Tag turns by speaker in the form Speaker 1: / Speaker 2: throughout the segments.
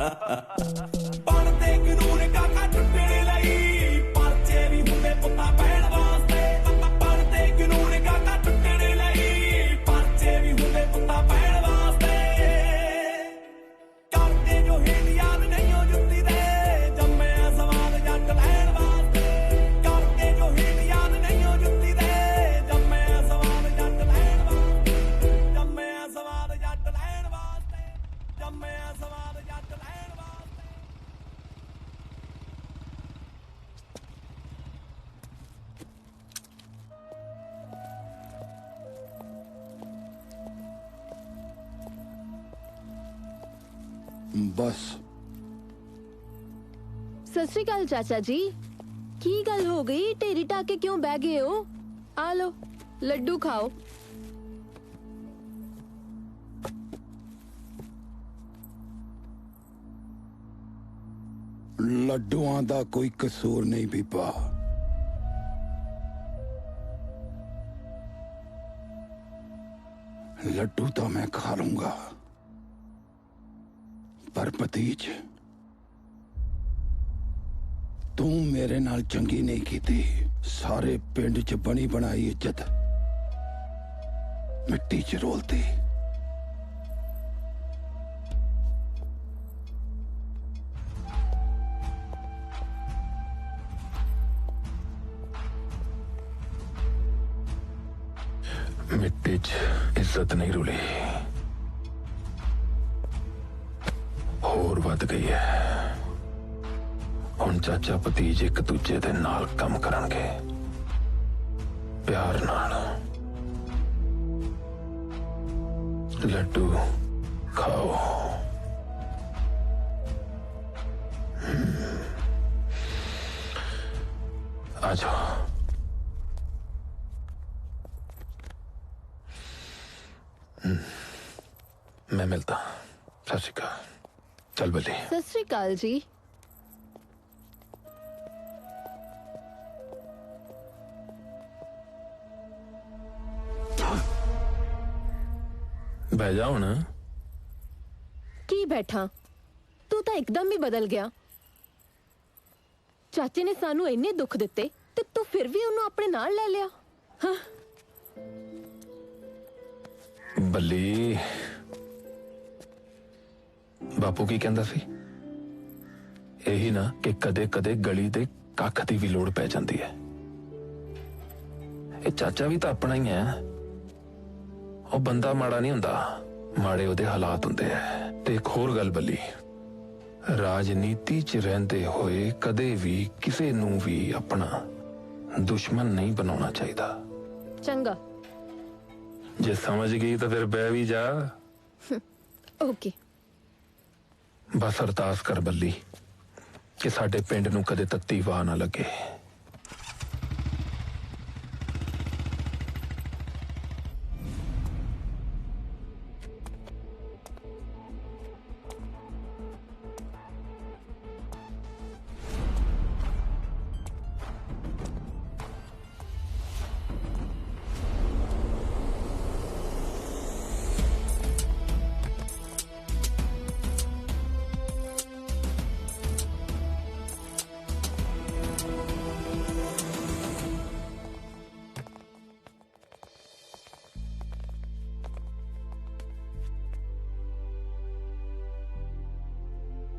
Speaker 1: ਬਣਦੇ ਕਾਨੂੰਨ ਕਾਕਾ ਟੁੱਟਣ ਲਈ ਪਰਚੇ ਵੀ ਹੁੰਦੇ ਪੁੱਤਾਂ ਪੈਣ ਵਾਸਤੇ ਬਣਦੇ ਕਾਨੂੰਨ ਕਾਕਾ ਟੁੱਟਣ ਲਈ ਪਰਚੇ ਵੀ ਹੁੰਦੇ ਪੁੱਤਾਂ ਪੈਣ ਵਾਸਤੇ ਕਰਦੇ ਜੋ ਹੀਟ ਯਾਦ ਨਹੀਂ ਹੋ ਜੁੱਤੀ ਦੇ ਜੰਮਿਆ ਸਵਾਲ ਜੱਟ ਲੈਣ ਵਾਸਤੇ ਕਰਦੇ ਜੋ ਹੀਟ ਯਾਦ ਨਹੀਂ ਹੋ ਜੁੱਤੀ ਦੇ ਜੰਮਿਆ ਸਵਾਲ ਜੱਟ ਲੈਣ ਵਾਸਤੇ ਜੰਮਿਆ ਸਵਾਲ ਜੱਟ ਲੈਣ ਵਾਸਤੇ ਜੰਮਿਆ ਸਵਾਲ ਜੱਟ ਲੈਣ ਵਾਸਤੇ
Speaker 2: बस
Speaker 3: सत श्री अकाल चाचा जी। की गल हो गई, ढेरी टाके क्यों बह गए हो? आ लो लड्डू खाओ।
Speaker 2: लड्डुआं दा कोई कसूर नहीं बीबा। लड्डू तो मैं खा लूंगा, पर भतीज तू मेरे नाल चंगी नहीं कीती। सारे पिंड च बनी बनाई इज्जत मिट्टी च रोलती।
Speaker 4: मिट्टी च इज्जत नहीं रुली, होर वध गई है। हुण चाचा भतीज एक दूजे दे नाल काम करनगे, प्यार नाल। लड्डू खाओ। आ जाओ। मैं मिलता। सत श्री अकाल। चल बल्ली।
Speaker 3: सत श्री अकाल जी।
Speaker 4: बह जाओ ना।
Speaker 3: की बैठा, तू तो एकदम ही बदल गया। चाचे ने सानू इन्ने दुख दिते ते तू फिर भी उन्होंने अपने नाल ले लिया। हाँ।
Speaker 4: बल्ली बापू की कहंदा सी, यही ना कि कदे कदे गली दे कख दी भी लोड़ पै जांदी है। ये चाचा भी तो अपना ही है। वो बंदा माड़ा नहीं हुंदा, माड़े ओदे हालात हुंदे है। ते एक होर गल बल्ली, राजनीति च रहिंदे होए कदे भी किसे नूं भी अपना दुश्मन नहीं बनाना चाहिदा।
Speaker 3: चंगा।
Speaker 4: जे समझ गई तो फिर बह भी जा।
Speaker 3: ओके।
Speaker 4: बस अरदास कर बल्ली कि साडे पिंड नूं कदे तत्ती वाह ना लगे।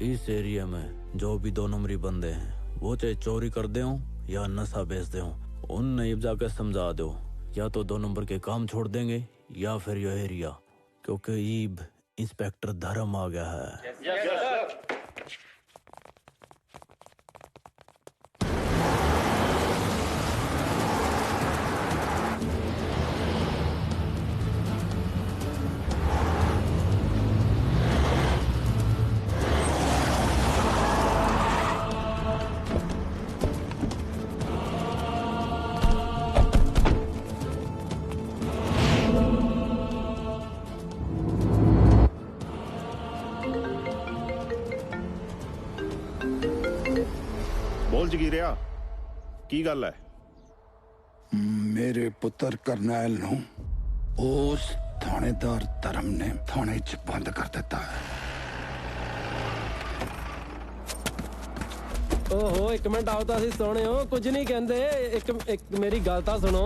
Speaker 5: इस एरिया में जो भी 2 नंबरी बंदे हैं, वो चाहे चोरी कर दे हो या नशा बेच दे हो, उन्हें जाकर समझा दो, या तो 2 नंबर के काम छोड़ देंगे या फिर यह एरिया, क्योंकि ईब इंस्पेक्टर धर्म आ गया है।
Speaker 6: बोल जगीरिया की गल है?
Speaker 2: मेरे पुत्र करनैल नूं उस थानेदार धर्म ने थाने च बंद कर दिता है।
Speaker 7: ਓਹੋ ਇੱਕ ਮਿੰਟ ਆਓ ਤਾਂ ਅਸੀਂ ਸੋਹਣਿਓ ਕੁਝ ਨਹੀਂ ਕਹਿੰਦੇ ਇੱਕ ਮੇਰੀ ਗੱਲ ਤਾਂ ਸੁਣੋ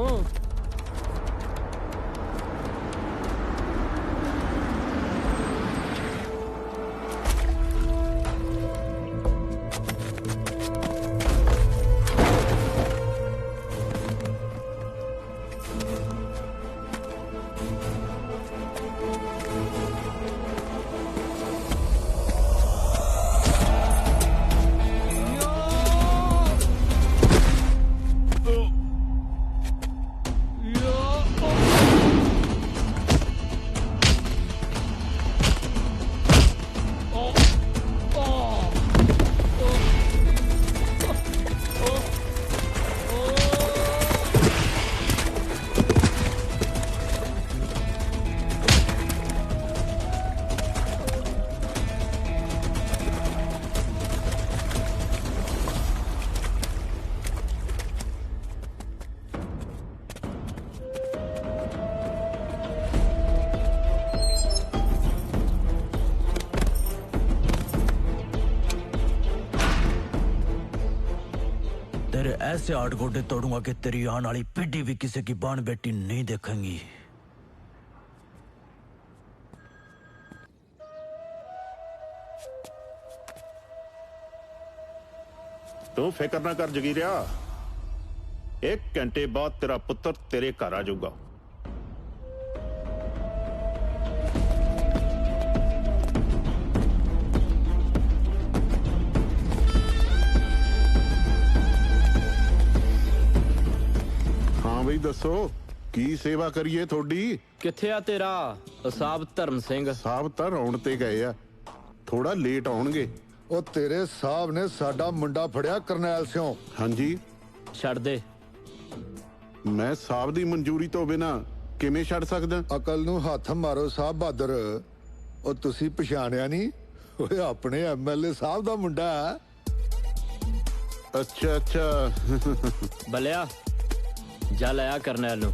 Speaker 5: तेरे ऐसे आठ गोडे तोड़ूंगा कि तेरी आने वाली पीढ़ी भी किसी की बाण बेटी नहीं देखेंगी।
Speaker 6: तू फिक्र ना कर जगीरिया, 1 घंटे बाद तेरा पुत्र तेरे घर आ जाऊगा। हाँ बई दसो की सेवा करिए थोड़ी।
Speaker 7: ਕਿੱਥੇ ਆ ਤੇਰਾ ਅਸਾਬ ਧਰਮ ਸਿੰਘ
Speaker 6: साहब तो आउण ते गए आ, थोड़ा लेट आउणगे।
Speaker 2: ਉਹ ਤੇਰੇ ਸਾਹਿਬ ਨੇ ਸਾਡਾ ਮੁੰਡਾ ਫੜਿਆ ਕਰਨੈਲ ਸਿਓ।
Speaker 6: हाँ जी,
Speaker 7: ਛੱਡ ਦੇ
Speaker 6: मैं साहब दी मंजूरी तो बिना किवें छड़ सकदा।
Speaker 2: ਅਕਲ ਨੂੰ ਹੱਥ ਮਾਰੋ ਸਾਹਿਬ ਬਹਾਦਰ। ਉਹ ਤੁਸੀਂ ਪਛਾਣਿਆ ਨਹੀਂ? ਓਏ ਆਪਣੇ ਐਮਐਲਏ ਸਾਹਿਬ ਦਾ ਮੁੰਡਾ ਹੈ।
Speaker 6: अच्छा अच्छा
Speaker 7: ਬਲਿਆ ਜਾ ਲੈ ਆ ਕਰਨੈਲ ਨੂੰ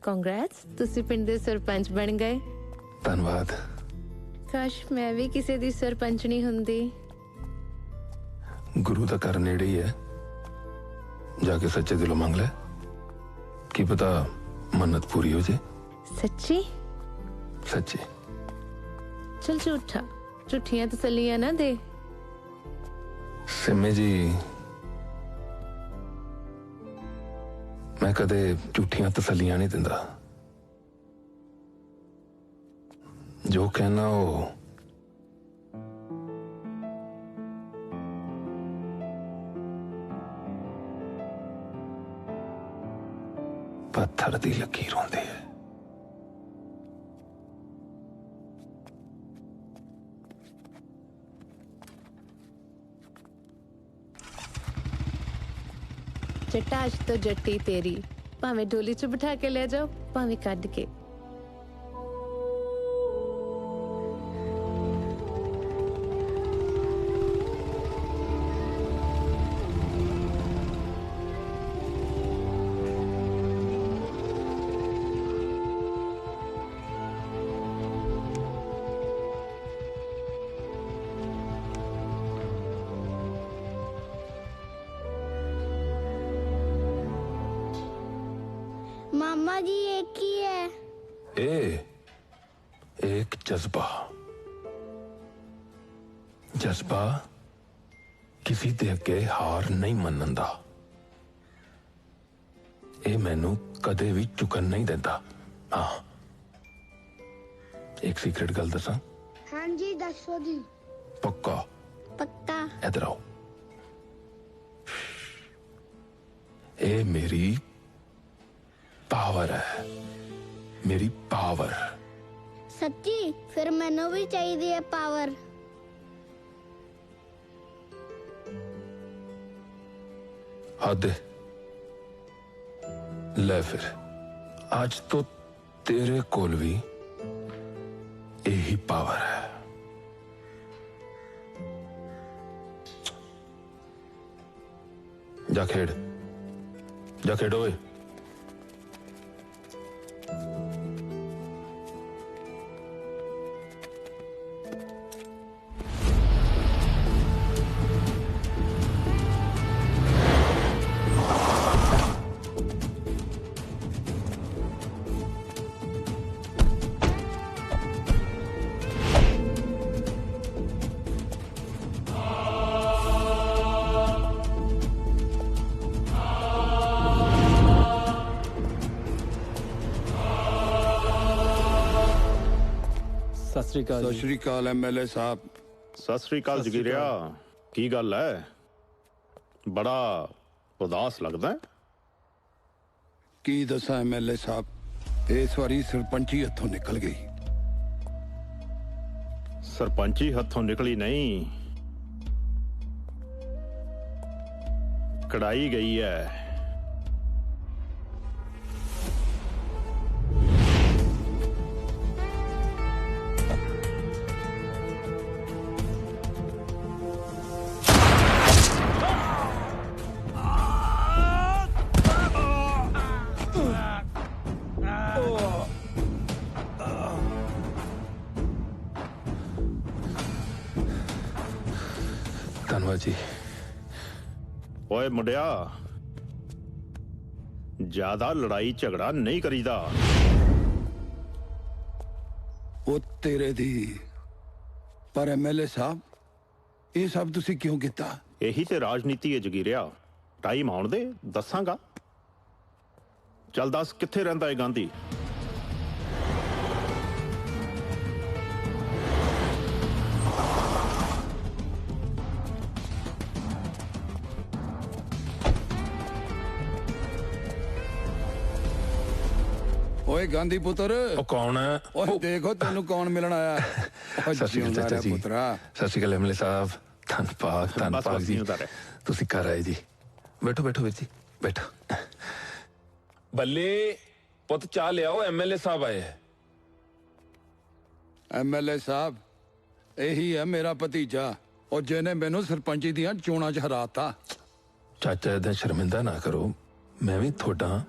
Speaker 3: ਕਾਂਗਰੈਟਸ ਤੁਸੀਂ ਪਿੰਡ ਦੇ ਸਰਪੰਚ ਬਣ ਗਏ।
Speaker 4: ਧੰਨਵਾਦ।
Speaker 3: ਕਾਸ਼ ਮੈਂ ਵੀ ਕਿਸੇ ਦੀ ਸਰਪੰਚਣੀ ਹੁੰਦੀ।
Speaker 4: ਗੁਰੂ ਦਾ ਘਰ ਨੇੜੇ ਹੀ ਹੈ, ਜਾ ਕੇ ਸੱਚੇ ਦਿਲੋਂ ਮੰਗ ਲੈ, ਕੀ ਪਤਾ ਮੰਨਤ ਪੂਰੀ ਹੋ ਜੇ।
Speaker 3: ਸੱਚੀ?
Speaker 4: ਸੱਚੀ।
Speaker 3: ਚਲ ਝੂਠਾ, ਝੂਠੀਆਂ ਤਸੱਲੀਆਂ ਨਾ ਦੇ।
Speaker 4: ਸਿੰਮੇ ਜੀ, ਮੈਂ ਕਦੇ ਝੂਠੀਆਂ ਤਸੱਲੀਆਂ ਨਹੀਂ ਦਿੰਦਾ। ਜੋ ਕਹਿਣਾ ਉਹ ਪੱਥਰ ਦੀ ਲਕੀਰ ਹੁੰਦੀ ਹੈ।
Speaker 3: ਜੱਟਾਂ ਅੱਜ ਤੋਂ ਜੱਟੀ ਤੇਰੀ, ਭਾਵੇਂ ਢੋਲੀ 'ਚ ਬਿਠਾ ਕੇ ਲੈ ਜਾਓ, ਭਾਵੇਂ ਕੱਢ ਕੇ।
Speaker 8: मामा जी एक ही है।
Speaker 4: एक जज्बा, जज्बा किसी दे अगे हार नहीं मनन दा। ਇਹ ਮੈਨੂੰ ਕਦੇ ਵੀ ਚੁਕਣ ਨਹੀਂ ਦਿੰਦਾ। ਹਾਂ, ਇੱਕ ਸੀਕ੍ਰੇਟ ਗੱਲ ਦੱਸਾਂ?
Speaker 8: हाँ जी दसो जी।
Speaker 4: ਪੱਕਾ?
Speaker 8: पक्का।
Speaker 4: इधर आओ। ये मेरी पावर है, मेरी पावर।
Speaker 8: सच्ची? फिर मैनू भी चाहिए पावर।
Speaker 4: हद। ले फिर, आज तो तेरे कोल भी यही पावर है। जा खेड, जा खेडो ओए।
Speaker 7: ਸਤਿ ਸ੍ਰੀ ਅਕਾਲ
Speaker 9: ਸਤਿ
Speaker 7: ਜੀ।
Speaker 9: ਸ਼੍ਰੀ ਅਕਾਲ ਐਮਐਲਏ ਸਾਹਿਬ।
Speaker 6: ਸਤਿ ਸ੍ਰੀ ਅਕਾਲ ਜਗੀਰਿਆ। ਕੀ ਗੱਲ ਹੈ, ਬੜਾ ਉਦਾਸ ਲੱਗਦਾ ਹੈ।
Speaker 9: ਕੀ ਦੱਸਾਂ ਐਮਐਲਏ ਸਾਹਿਬ, ਇਸ ਵਾਰੀ ਸਰਪੰਚੀ ਹੱਥੋਂ ਨਿਕਲ ਗਈ।
Speaker 6: ਸਰਪੰਚੀ ਹੱਥੋਂ ਨਿਕਲੀ ਨਹੀਂ, ਕੜਾਈ ਗਈ ਹੈ।
Speaker 4: ਧੰਨਵਾਦ ਜੀ।
Speaker 6: ਓਏ ਮੁੰਡਿਆ, ਜ਼ਿਆਦਾ ਲੜਾਈ ਝਗੜਾ ਨਹੀਂ ਕਰੀਦਾ।
Speaker 9: ਉਹ ਤੇਰੇ ਦੀ। ਪਰ ਐਮਐਲਏ ਸਾਹਿਬ, ਇਹ ਸਭ ਤੁਸੀਂ ਕਿਉਂ ਕੀਤਾ?
Speaker 6: ਇਹੀ ਤੇ ਰਾਜਨੀਤੀ ਹੈ ਜਗੀਰਿਆ। ਟਾਈਮ ਆਉਣ ਦੇ, ਦੱਸਾਂਗਾ। ਚੱਲ ਦੱਸ, ਕਿੱਥੇ ਰਹਿੰਦਾ ਹੈ ਗਾਂਧੀ?
Speaker 9: ਓਏ ਗਾਂਧੀ ਪੁੱਤਰ,
Speaker 4: ਉਹ ਕੌਣ ਹੈ?
Speaker 9: ਓਏ ਦੇਖੋ ਤੈਨੂੰ ਕੌਣ ਮਿਲਣ ਆਇਆ। ਓਏ
Speaker 4: ਸਤਿ ਸ਼੍ਰੀ ਅਕਾਲ
Speaker 9: ਜਿਉਂਦਾ
Speaker 4: ਚਾਚਾ
Speaker 9: ਰਹਿ
Speaker 4: ਜੀ।
Speaker 9: ਪੁੱਤਰਾ।
Speaker 4: ਸਤਿ ਸ਼੍ਰੀ ਅਕਾਲ ਐਮਐਲਏ ਸਾਹਿਬ। ਧੰਨਵਾਦ
Speaker 6: ਬਸ
Speaker 4: ਜੀ।
Speaker 6: ਜਿਉਂਦਾ ਰਹਿ।
Speaker 4: ਤੁਸੀਂ ਘਰ ਆਏ ਜੀ। ਬੈਠੋ ਬੈਠੋ ਵੀਰ ਜੀ, ਬੈਠੋ। ਬੱਲੇ ਪੁੱਤ ਚਾਹ ਲਿਆਓ, ਐਮਐਲਏ ਸਾਹਿਬ ਆਏ ਹੈ।
Speaker 9: ਐਮਐਲਏ ਸਾਹਿਬ, ਇਹੀ ਹੈ ਮੇਰਾ ਭਤੀਜਾ, ਉਹ ਜਿਹਨੇ ਮੈਨੂੰ ਸਰਪੰਚੀ ਦੀਆਂ ਚੋਣਾਂ 'ਚ ਹਰਾਤਾ।
Speaker 4: ਚਾਚਾ ਏਦਾਂ ਸ਼ਰਮਿੰਦਾ ਨਾ ਕਰੋ, ਮੈਂ ਵੀ ਤੁਹਾਡਾ,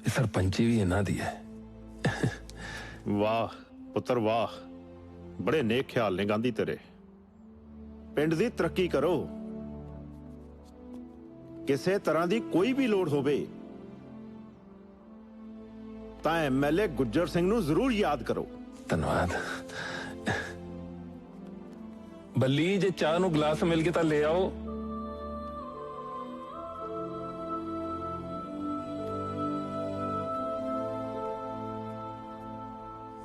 Speaker 4: ਇਹ ਸਰਪੰਚੀ ਵੀ ਇਹਨਾਂ ਦੀ ਹੈ।
Speaker 6: ਵਾਹ ਪੁੱਤਰ ਵਾਹ, ਬੜੇ ਨੇਕ ਖਿਆਲ ਨੇ ਗਾਂਧੀ ਤੇਰੇ। ਪਿੰਡ ਦੀ ਤਰੱਕੀ ਕਰੋ। ਕਿਸੇ ਤਰ੍ਹਾਂ ਦੀ ਕੋਈ ਵੀ ਲੋੜ ਹੋਵੇ ਤਾਂ ਐਮਐਲਏ ਗੁੱਜਰ ਸਿੰਘ ਨੂੰ ਜ਼ਰੂਰ ਯਾਦ ਕਰੋ।
Speaker 4: ਧੰਨਵਾਦ। ਬੱਲੀ ਜੇ ਚਾਹ ਨੂੰ ਗਲਾਸ ਮਿਲ ਕੇ ਤਾਂ ਲੈ ਆਓ।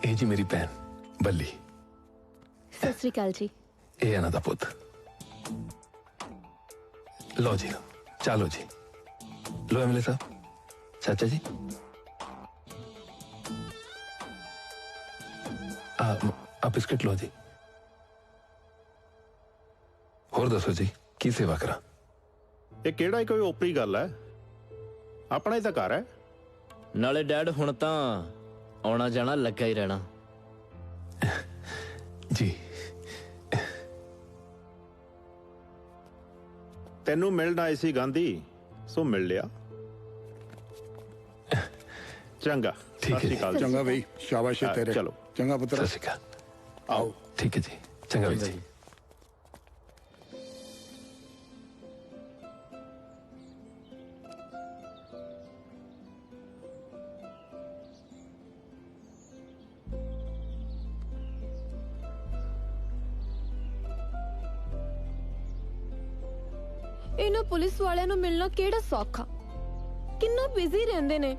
Speaker 4: ਇਹ ਜੀ ਮੇਰੀ ਭੈਣ ਬੱਲੀ,
Speaker 3: ਸਤਿ ਸ੍ਰੀ ਅਕਾਲ ਜੀ।
Speaker 4: ਇਹ ਇਹਨਾਂ ਦਾ ਪੁੱਤ। ਲਓ ਜੀ, ਚਲੋ ਜੀ, ਲਓ ਐਮਐਲਏ ਸਾਹਿਬ। ਚਾਚਾ ਜੀ ਆ ਬਿਸਕਿਟ ਲਓ ਜੀ। ਹੋਰ ਦੱਸੋ ਜੀ, ਕੀ ਸੇਵਾ ਕਰਾਂ?
Speaker 6: ਇਹ ਕਿਹੜਾ ਕੋਈ ਓਪਰੀ ਗੱਲ ਹੈ? ਆਪਣਾ ਹੀ ਤਾਂ ਘਰ ਹੈ।
Speaker 5: ਨਾਲੇ ਡੈਡ ਹੁਣ ਤਾਂ ਆਉਣਾ ਜਾਣਾ ਲੱਗਾ ਹੀ ਰਹਿਣਾ।
Speaker 4: ਜੀ
Speaker 6: ਤੈਨੂੰ ਮਿਲਣ ਆਏ ਸੀ ਗਾਂਧੀ, ਸੋ ਮਿਲ ਲਿਆ। ਚੰਗਾ,
Speaker 4: ਠੀਕ ਹੈ
Speaker 6: ਸਤਿ ਸ਼੍ਰੀ ਅਕਾਲ।
Speaker 9: ਚੰਗਾ ਬਈ, ਸ਼ਾਬਾਸ਼ ਹੈ ਤੇਰੇ।
Speaker 6: ਚਲੋ।
Speaker 9: ਚੰਗਾ ਪੁੱਤਰ,
Speaker 4: ਸਤਿ ਸ਼੍ਰੀ ਅਕਾਲ।
Speaker 9: ਆਓ।
Speaker 4: ਠੀਕ ਹੈ ਜੀ, ਚੰਗਾ ਵੀਰ ਜੀ।
Speaker 3: ਇਹਨਾਂ ਪੁਲਿਸ ਵਾਲਿਆਂ ਨੂੰ ਮਿਲਣਾ ਕਿਹੜਾ ਸੌਖਾ, ਕਿੰਨਾ ਬਿਜ਼ੀ ਰਹਿੰਦੇ ਨੇ।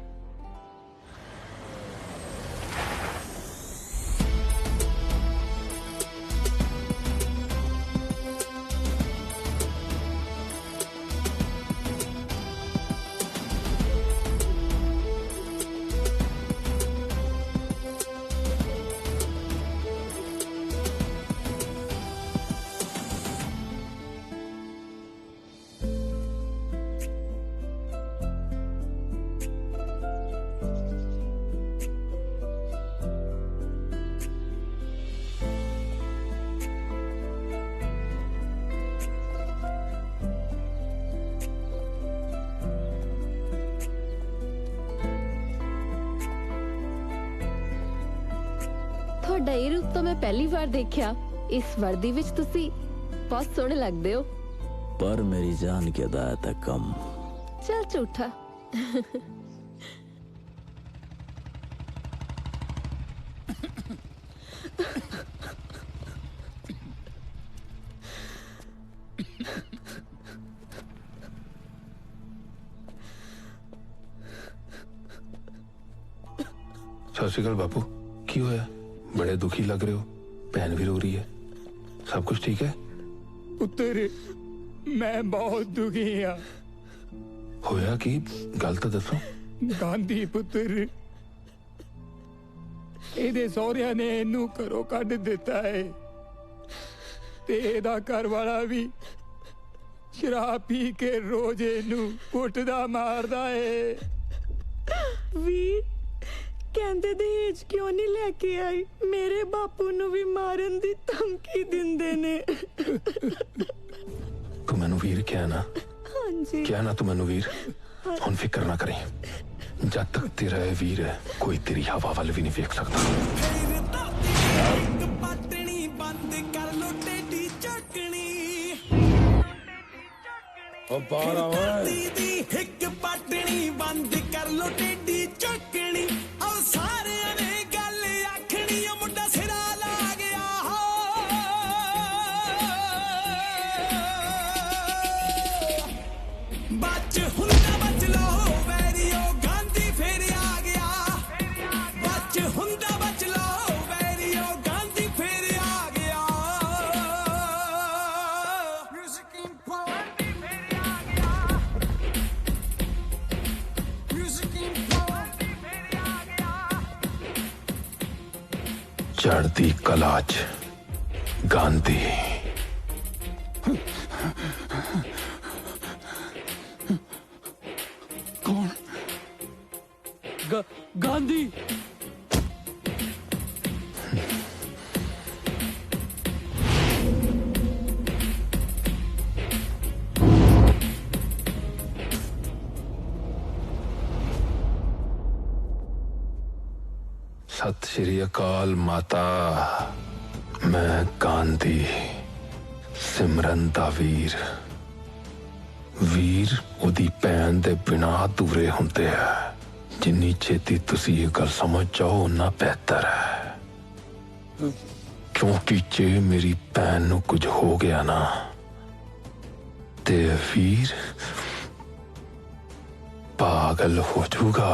Speaker 3: ਤੁਹਾਡਾ ਇਹ ਰੂਪ ਤਾਂ ਮੈਂ ਪਹਿਲੀ ਵਾਰ ਦੇਖਿਆ। ਇਸ ਵਰਦੀ ਵਿੱਚ ਤੁਸੀਂ ਬਹੁਤ ਸੋਹਣੇ ਲੱਗਦੇ ਹੋ।
Speaker 5: पर मेरी जान की अदायत है कम।
Speaker 3: ਚੱਲ ਝੂਠਾ।
Speaker 4: सत श्री अकाल बापू, की होया? बड़े दुखी लग रहे हो, भैन भी रो रही है, सब कुछ ठीक है?
Speaker 9: ਪੁੱਤਰ ਮੈਂ ਬਹੁਤ ਦੁਖੀ ਆ।
Speaker 4: होया की गल तो दसो।
Speaker 9: ਗਾਂਧੀ ਪੁੱਤਰ, ਇਹਦੇ ਸਹੁਰਿਆਂ ਨੇ ਇਹਨੂੰ ਘਰੋਂ ਕੱਢ ਦਿੱਤਾ ਹੈ ਤੇ ਇਹਦਾ ਘਰ ਵਾਲਾ ਵੀ ਸ਼ਰਾਬ ਪੀ ਕੇ ਰੋਜ਼ ਇਹਨੂੰ ਕੁੱਟਦਾ ਮਾਰਦਾ ਏ।
Speaker 10: ਵੀਰ ਕਹਿੰਦੇ ਦਹੇਜ ਕਿਉਂ ਨਹੀਂ ਲੈ ਕੇ ਆਈ? ਮੇਰੇ ਬਾਪੂ ਨੂੰ ਵੀ ਮਾਰਨ ਦੀ ਧਮਕੀ ਦਿੰਦੇ ਨੇ।
Speaker 4: तू मैनू वीर क्या ना,
Speaker 10: ਹਾਂਜੀ
Speaker 4: क्या ना तू मैनू वीर। हुन फिक्र ना करें, जब तक तेरा ये वीर है कोई तेरी हवा वाल भी नहीं देख सकता।
Speaker 1: ਫੇਰ ਧਰਤੀ ਇੱਕ ਪਾਟਣੀ ਬੰਦ ਕਰ ਲੋ ਟੇਡੀ ਚੱਕਣੀ
Speaker 9: ਓ ਬਾਰਾ
Speaker 1: ਧਰਤੀ ਦੀ ਇੱਕ ਪਾਟਣੀ ਬੰਦ ਕਰ ਲੋ ਟੇਡੀ ਚੱਕਣੀ ਆਹ ਸਾਰਿਆਂ ਨੇ ਗੱਲ ਆਖਣੀ ਉਹ ਮੁੰਡਾ ਸਿਰਾ ਲਾ ਗਿਆ ਬੱਚ ਹੁੰਦਾ ਬਚ ਲੋ ਵੈਰੀਓ ਗਾਂਧੀ ਫੇਰ ਆ ਗਿਆ ਬੱਚ ਹੁੰਦਾ ਬਚ ਲੋ ਵੈਰੀਓ ਗਾਂਧੀ ਫੇਰ ਆ ਗਿਆ ਮਿਊਜ਼ਿਕ ਇੰਪੋਰਟ ਫੇਰ ਆ ਗਿਆ ਮਿਊਜ਼ਿਕ ਇੰਪੋਰਟ ਫੇਰ ਆ ਗਿਆ
Speaker 4: चढ़ती कला च गांधी।
Speaker 9: ਕੌਣ?
Speaker 5: गांधी
Speaker 4: सत श्री अकाल माता, मैं गांधी सिमरन दा वीर। वीर उदी भैन दे बिना अधूरे हुंदे है। जिन्नी छेती तुसी ये गल समझ जाओ उन्ना बेहतर है, क्योंकि जे मेरी भैन नू कुछ हो गया ना ते वीर पागल हो जाऊगा,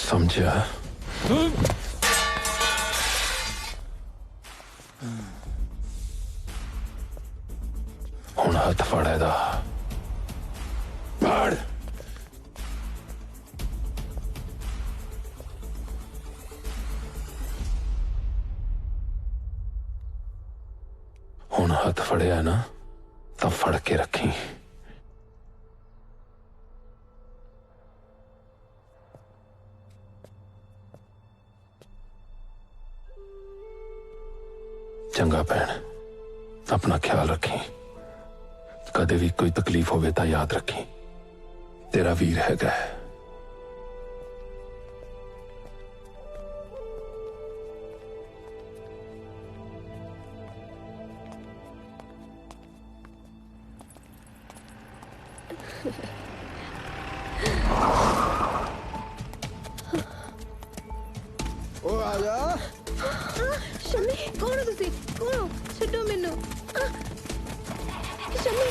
Speaker 4: समझा? हुण हथ फड़ एदा, फड़। हुण हथ फड़िया ना तो फड़ के रखी। चंगा भैन, अपना ख्याल रखी। कदे भी कोई तकलीफ होवे तो याद रखी, तेरा वीर हैगा।
Speaker 9: ਓ ਆ ਜਾ।
Speaker 3: ਸ਼ਮੀ ਕੌਣ ਹੋ ਤੁਸੀਂ? ਕੌਣ ਹੋ? ਛੱਡੋ ਮੈਨੂੰ। ਸ਼ਮੀ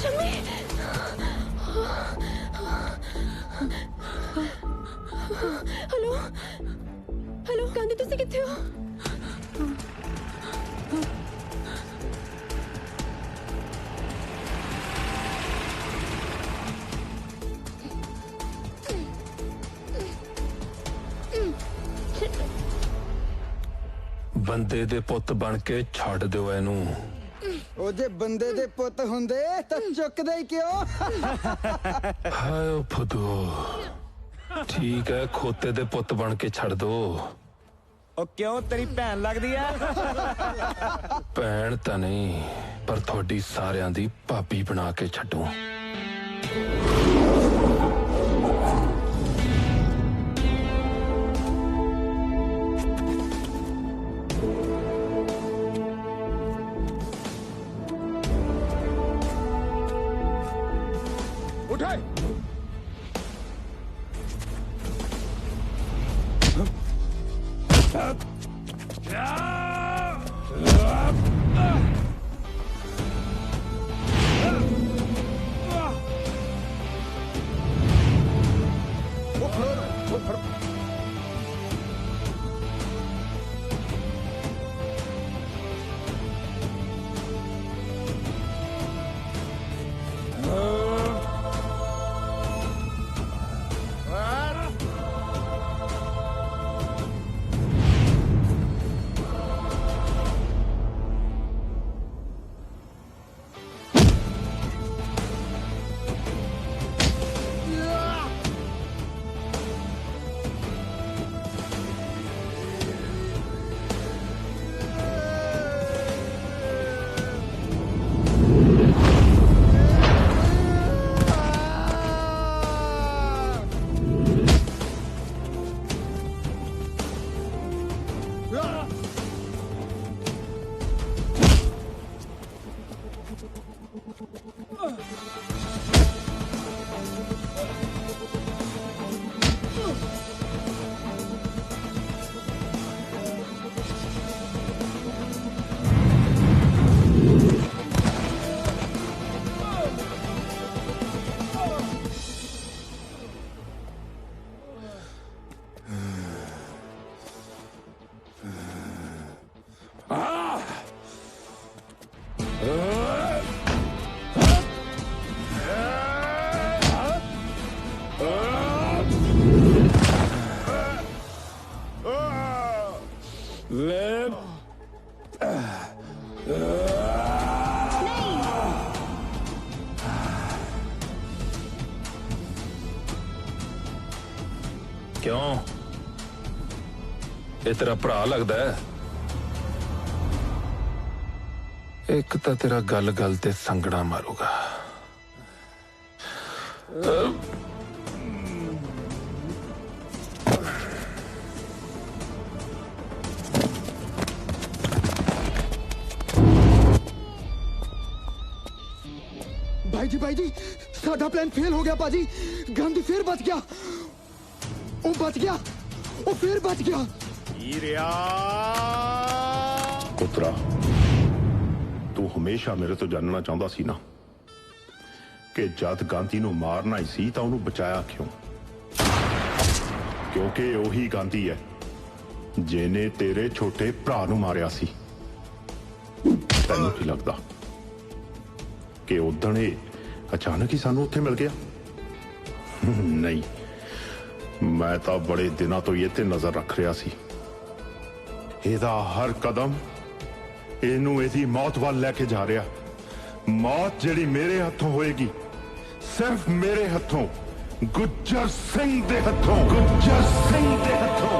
Speaker 3: ਸ਼ਮੀ ਹੈਲੋ ਹੈਲੋ ਗਾਂਧੀ ਤੁਸੀਂ ਕਿੱਥੇ ਹੋ?
Speaker 4: ਬੰਦੇ ਦੇ ਪੁੱਤ ਬਣ ਕੇ ਛੱਡ ਦਿਓ ਇਹਨੂੰ।
Speaker 11: ਉਹ ਜੇ ਬੰਦੇ ਦੇ ਪੁੱਤ ਹੁੰਦੇ ਤਾਂ ਚੁੱਕਦੇ ਹੀ ਕਿਉਂ?
Speaker 4: ਹਾਏ ਓ ਫਦੂ, ਠੀਕ ਹੈ ਖੋਤੇ ਦੇ ਪੁੱਤ ਬਣ ਕੇ ਛੱਡ ਦੋ।
Speaker 11: ਉਹ ਕਿਉਂ ਤੇਰੀ ਭੈਣ ਲੱਗਦੀ ਆ?
Speaker 4: ਭੈਣ ਤਾਂ ਨਹੀਂ, ਪਰ ਤੁਹਾਡੀ ਸਾਰਿਆਂ ਦੀ ਭਾਬੀ ਬਣਾ ਕੇ ਛੱਡੂ। क्यों ये तेरा भरा लगदा है? एक तो तेरा गल गल ते संगड़ा मारूगा।
Speaker 11: भाई जी साडा प्लान फेल हो गया पाजी। गांधी फिर बच गया। वो बच गया, वो फिर बच गया।
Speaker 6: पुत्रा तू हमेशा मेरे तो जानना चाहता सी ना कि जद गांधी नू मारना ही सी तां उन्हें बचाया क्यों? क्योंकि ओही गांधी है जिन्हें तेरे छोटे भरा नू मारिया सी। तैनू की लगदा कि उदण अचानक ही सानू उत्थे मिल गया? नहीं, मैं तो बड़े दिनों तो ये ते नजर रख रहा सी। एदा हर कदम इनू एदी मौत वाल लेके जा रहा। मौत जेड़ी मेरे हथों होएगी, सिर्फ मेरे हथों, गुज्जर सिंह दे हथों, गुज्जर सिंह दे हथों।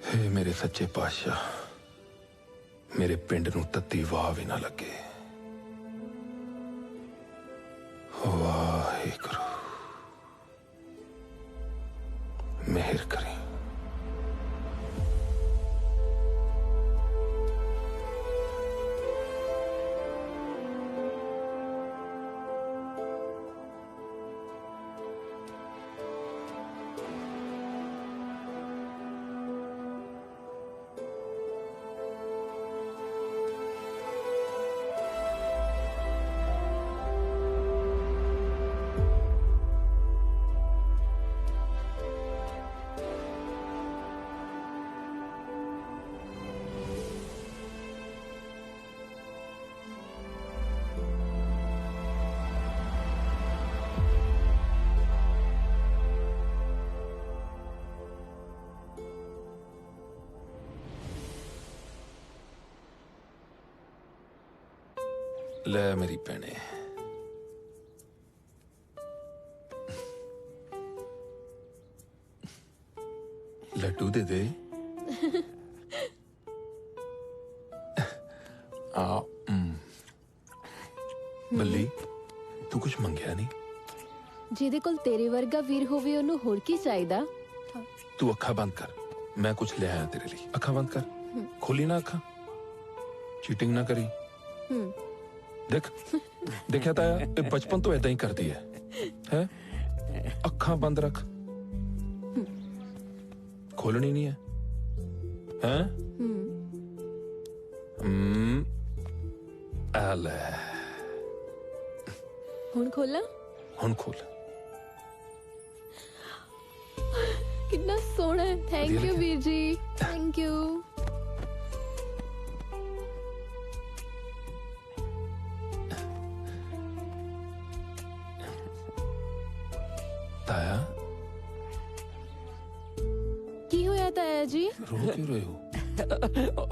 Speaker 4: हे मेरे सच्चे पातशाह, मेरे पिंड नू तत्ती वाह भी ना लगे। वाहिगुरू मेहर करें। ले मेरी भैने, लड्डू दे दे। बल्ली तू कुछ मंगया नहीं?
Speaker 3: ਜਿਹਦੇ ਕੋਲ ਤੇਰੇ ਵਰਗਾ ਵੀਰ ਹੋਵੇ ਉਹਨੂੰ ਹੋਰ ਕੀ ਚਾਹੀਦਾ।
Speaker 4: तू अखा बंद कर, मैं कुछ ले आया तेरे लिए। अखा बंद कर, खोली ना अखा, चीटिंग ना करी। देख देखा था ये बचपन तो ऐदा ही करती है? अखा बंद रख, खोलनी नहीं है? ले
Speaker 3: ਹੁਣ ਖੋਲਾਂ?
Speaker 4: हुन खोल।
Speaker 3: कितना सोना है। थैंक
Speaker 4: बढ़िया
Speaker 3: यू
Speaker 4: लगे?
Speaker 3: Veer ji, thank you.
Speaker 4: ताया
Speaker 3: की होया ताया जी?
Speaker 4: रो क्यों रहे हो?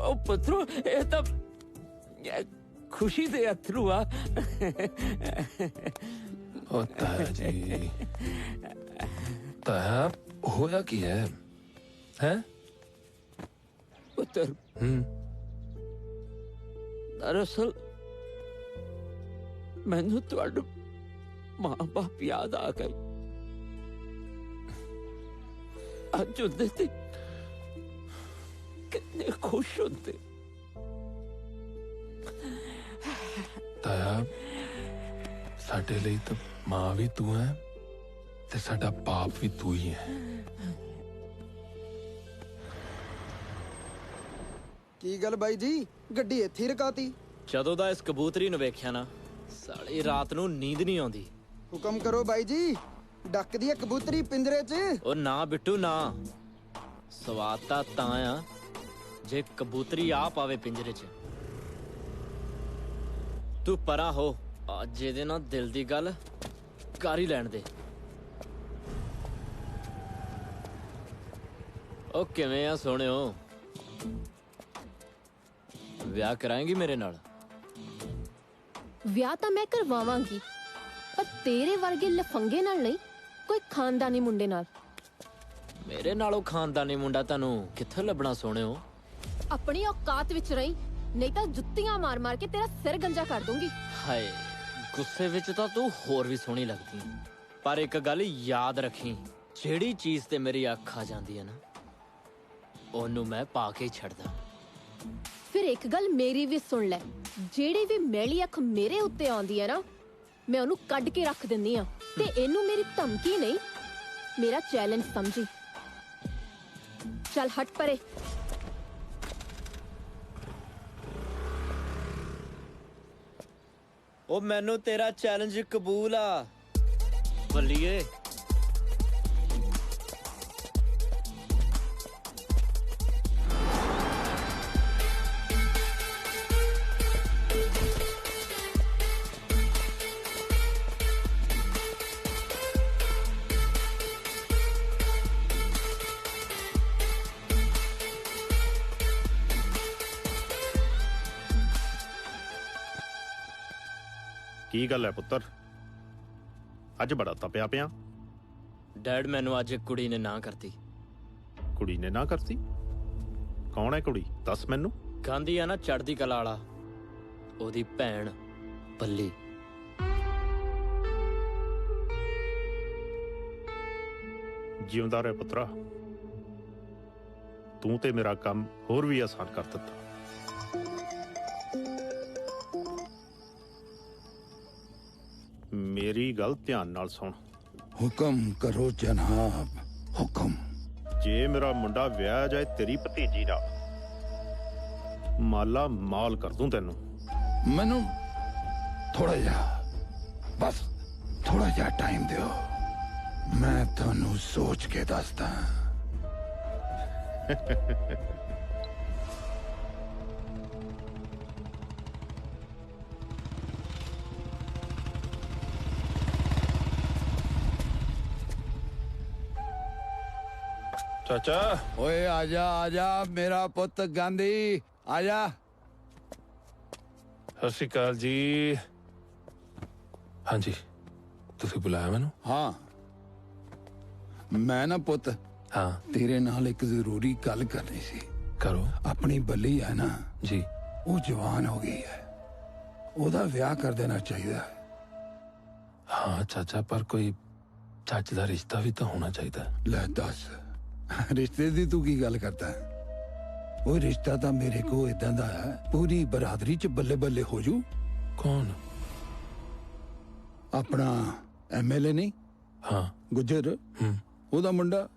Speaker 12: ओ पुत्रो ये तो खुशी दे अथरू आ।
Speaker 4: ओ ताया जी, ताया होया की है?
Speaker 12: पुत्र दरअसल मैनू तुहाडे मां बाप याद आ गई। अज उहदे ते कितने खुश होते।
Speaker 4: ताया साडे ਲਈ ਤਾਂ मां भी तू है ते साडा बाप भी तू ही है।
Speaker 11: ਕੀ ਗੱਲ ਬਾਈ ਜੀ, ਗੱਡੀ ਇੱਥੇ ਹੀ ਰਕਾਤੀ?
Speaker 5: ਜਦੋਂ ਦਾ ਇਸ ਕਬੂਤਰੀ ਨੂੰ ਵੇਖਿਆ ਨਾ, ਸਾਲੀ ਰਾਤ ਨੂੰ ਨੀਂਦ ਨਹੀਂ ਆਉਂਦੀ।
Speaker 11: ਹੁਕਮ ਕਰੋ ਬਾਈ ਜੀ, ਡੱਕਦੀ ਹੈ ਕਬੂਤਰੀ ਪਿੰਜਰੇ 'ਚ।
Speaker 5: ਉਹ ਨਾ ਬਿੱਟੂ ਨਾ, ਸਵਾਦ ਤਾਂ ਆ ਜੇ ਕਬੂਤਰੀ ਆ ਪਾਵੇ ਪਿੰਜਰੇ 'ਚ। ਤੂੰ ਪਰਾਂ ਹੋ, ਅੱਜ ਇਹਦੇ ਨਾਲ ਦਿਲ ਦੀ ਗੱਲ ਕਰ ਹੀ ਲੈਣ ਦੇ। ਉਹ ਕਿਵੇਂ ਆ ਸੋਹਣਿਓ, ਵਿਆਹ ਕਰਾਏਂਗੀ ਮੇਰੇ ਨਾਲ?
Speaker 3: ਵਿਆਹ ਤਾਂ ਮੈਂ ਕਰਵਾਵਾਂਗੀ, ਪਰ ਤੇਰੇ ਵਰਗੇ ਲਫੰਗੇ ਨਾਲ ਨਹੀਂ, ਕੋਈ ਖਾਨਦਾਨੀ ਮੁੰਡੇ ਨਾਲ।
Speaker 5: ਮੇਰੇ ਨਾਲੋਂ ਖਾਨਦਾਨੀ ਮੁੰਡਾ ਤੁਹਾਨੂੰ ਕਿੱਥੇ ਲੱਭਣਾ ਸੋਹਣਿਓ?
Speaker 3: ਆਪਣੀ ਔਕਾਤ ਵਿੱਚ ਰਹੀਂ, ਨਹੀਂ ਤਾਂ ਜੁੱਤੀਆਂ ਮਾਰ ਮਾਰ ਕੇ ਤੇਰਾ ਸਿਰ ਗੰਜਾ ਕਰ ਦੂੰਗੀ।
Speaker 5: ਹਾਏ, ਗੁੱਸੇ ਵਿੱਚ ਤਾਂ ਤੂੰ ਹੋਰ ਵੀ ਸੋਹਣੀ ਲੱਗਦੀ ਹੈ, ਪਰ ਇੱਕ ਗੱਲ ਯਾਦ ਰੱਖੀ, ਜਿਹੜੀ ਚੀਜ਼ ਤੇ ਮੇਰੀ ਅੱਖ ਆ ਜਾਂਦੀ ਹੈ ਨਾ, ਉਹਨੂੰ ਮੈਂ ਪਾ ਕੇ ਹੀ ਛੱਡਦਾ।
Speaker 3: ਫਿਰ ਇੱਕ ਗੱਲ ਮੇਰੀ ਵੀ ਸੁਣ ਲੈ, ਜਿਹੜੀ ਵੀ ਮੈਲੀ ਅੱਖ ਮੇਰੇ ਉੱਤੇ ਆਉਂਦੀ ਹੈ ਨਾ, ਮੈਂ ਉਹਨੂੰ ਕੱਢ ਕੇ ਰੱਖ ਦਿੰਦੀ ਆ। ਤੇ ਇਹਨੂੰ ਮੇਰੀ ਧਮਕੀ ਨਹੀਂ, ਮੇਰਾ ਚੈਲੰਜ ਸਮਝੀ। ਚੱਲ ਹਟ ਪਰੇ।
Speaker 5: ਉਹ ਮੈਨੂੰ ਤੇਰਾ ਚੈਲੰਜ ਕਬੂਲ ਆ ਬੱਲੀਏ।
Speaker 6: ਕੀ ਗੱਲ ਹੈ ਪੁੱਤਰ, ਅੱਜ ਬੜਾ ਤਪਿਆ ਪਿਆ?
Speaker 5: ਡੈਡ, ਮੈਨੂੰ ਅੱਜ ਇੱਕ ਕੁੜੀ ਨੇ ਨਾ ਕਰਤੀ।
Speaker 6: ਕੁੜੀ ਨੇ ਨਾ ਕਰਤੀ? ਕੌਣ ਹੈ ਕੁੜੀ, ਦੱਸ ਮੈਨੂੰ।
Speaker 5: ਗਾਂਧੀ ਆ ਨਾ ਚੜ੍ਹਦੀ ਕਲਾ ਵਾਲਾ, ਉਹਦੀ ਭੈਣ ਬੱਲੀ।
Speaker 6: ਜਿਉਂਦਾ ਰਹਿ ਪੁੱਤਰਾ, ਤੂੰ ਤੇ ਮੇਰਾ ਕੰਮ ਹੋਰ ਵੀ ਆਸਾਨ ਕਰ ਦਿੱਤਾ। ਮੇਰੀ ਗੱਲ ਧਿਆਨ ਨਾਲ ਸੁਣ।
Speaker 2: ਹੁਕਮ ਕਰੋ ਜਨਾਬ, ਹੁਕਮ।
Speaker 6: ਜੇ ਮੇਰਾ ਮੁੰਡਾ ਵਿਆਹ ਜਾਏ ਤੇਰੀ ਭਤੀਜੀ ਨਾਲ, ਮਾਲਾ ਮਾਲ ਕਰ ਦੂੰ ਤੈਨੂੰ।
Speaker 2: ਮੈਨੂੰ ਥੋੜਾ ਜਿਹਾ, ਬਸ ਥੋੜਾ ਜਿਹਾ ਟਾਈਮ ਦਿਓ, ਮੈਂ ਤੁਹਾਨੂੰ ਸੋਚ ਕੇ ਦੱਸਦਾ।
Speaker 4: चाचा
Speaker 2: ओए आजा आजा मेरा पुत गांधी, आजा।
Speaker 4: सत श्री अकाल जी। हाँ जी, तुसी बुलाया मैनू?
Speaker 2: हाँ, मैं ना पुत,
Speaker 4: हाँ
Speaker 2: तेरे नाल एक जरूरी गल करनी सी।
Speaker 4: करो।
Speaker 2: अपनी बल्ली है ना
Speaker 4: जी,
Speaker 2: वो जवान हो गई है, ओदा ब्याह कर देना चाहिए।
Speaker 4: हाँ चाचा, पर कोई ਚੱਜ ਦਾ ਰਿਸ਼ਤਾ ਵੀ ਤਾਂ ਹੋਣਾ ਚਾਹੀਦਾ।
Speaker 2: ਲੈ ਦੱਸ, ਰਿਸ਼ਤੇ ਦੀ ਤੂੰ ਕੀ ਗੱਲ ਕਰਦਾ ਹੈ? ਉਹ ਰਿਸ਼ਤਾ ਤਾਂ ਮੇਰੇ ਕੋ ਇਦਾਂ ਦਾ ਹੈ, ਪੂਰੀ ਬਰਾਦਰੀ ਚ ਬੱਲੇ ਬੱਲੇ ਹੋ ਜੂ।
Speaker 4: ਕੌਣ?
Speaker 2: ਆਪਣਾ ਐਮਐਲਏ ਨਹੀਂ,
Speaker 4: ਹਾਂ
Speaker 2: ਗੁੱਜਰ, ਉਹਦਾ ਮੁੰਡਾ।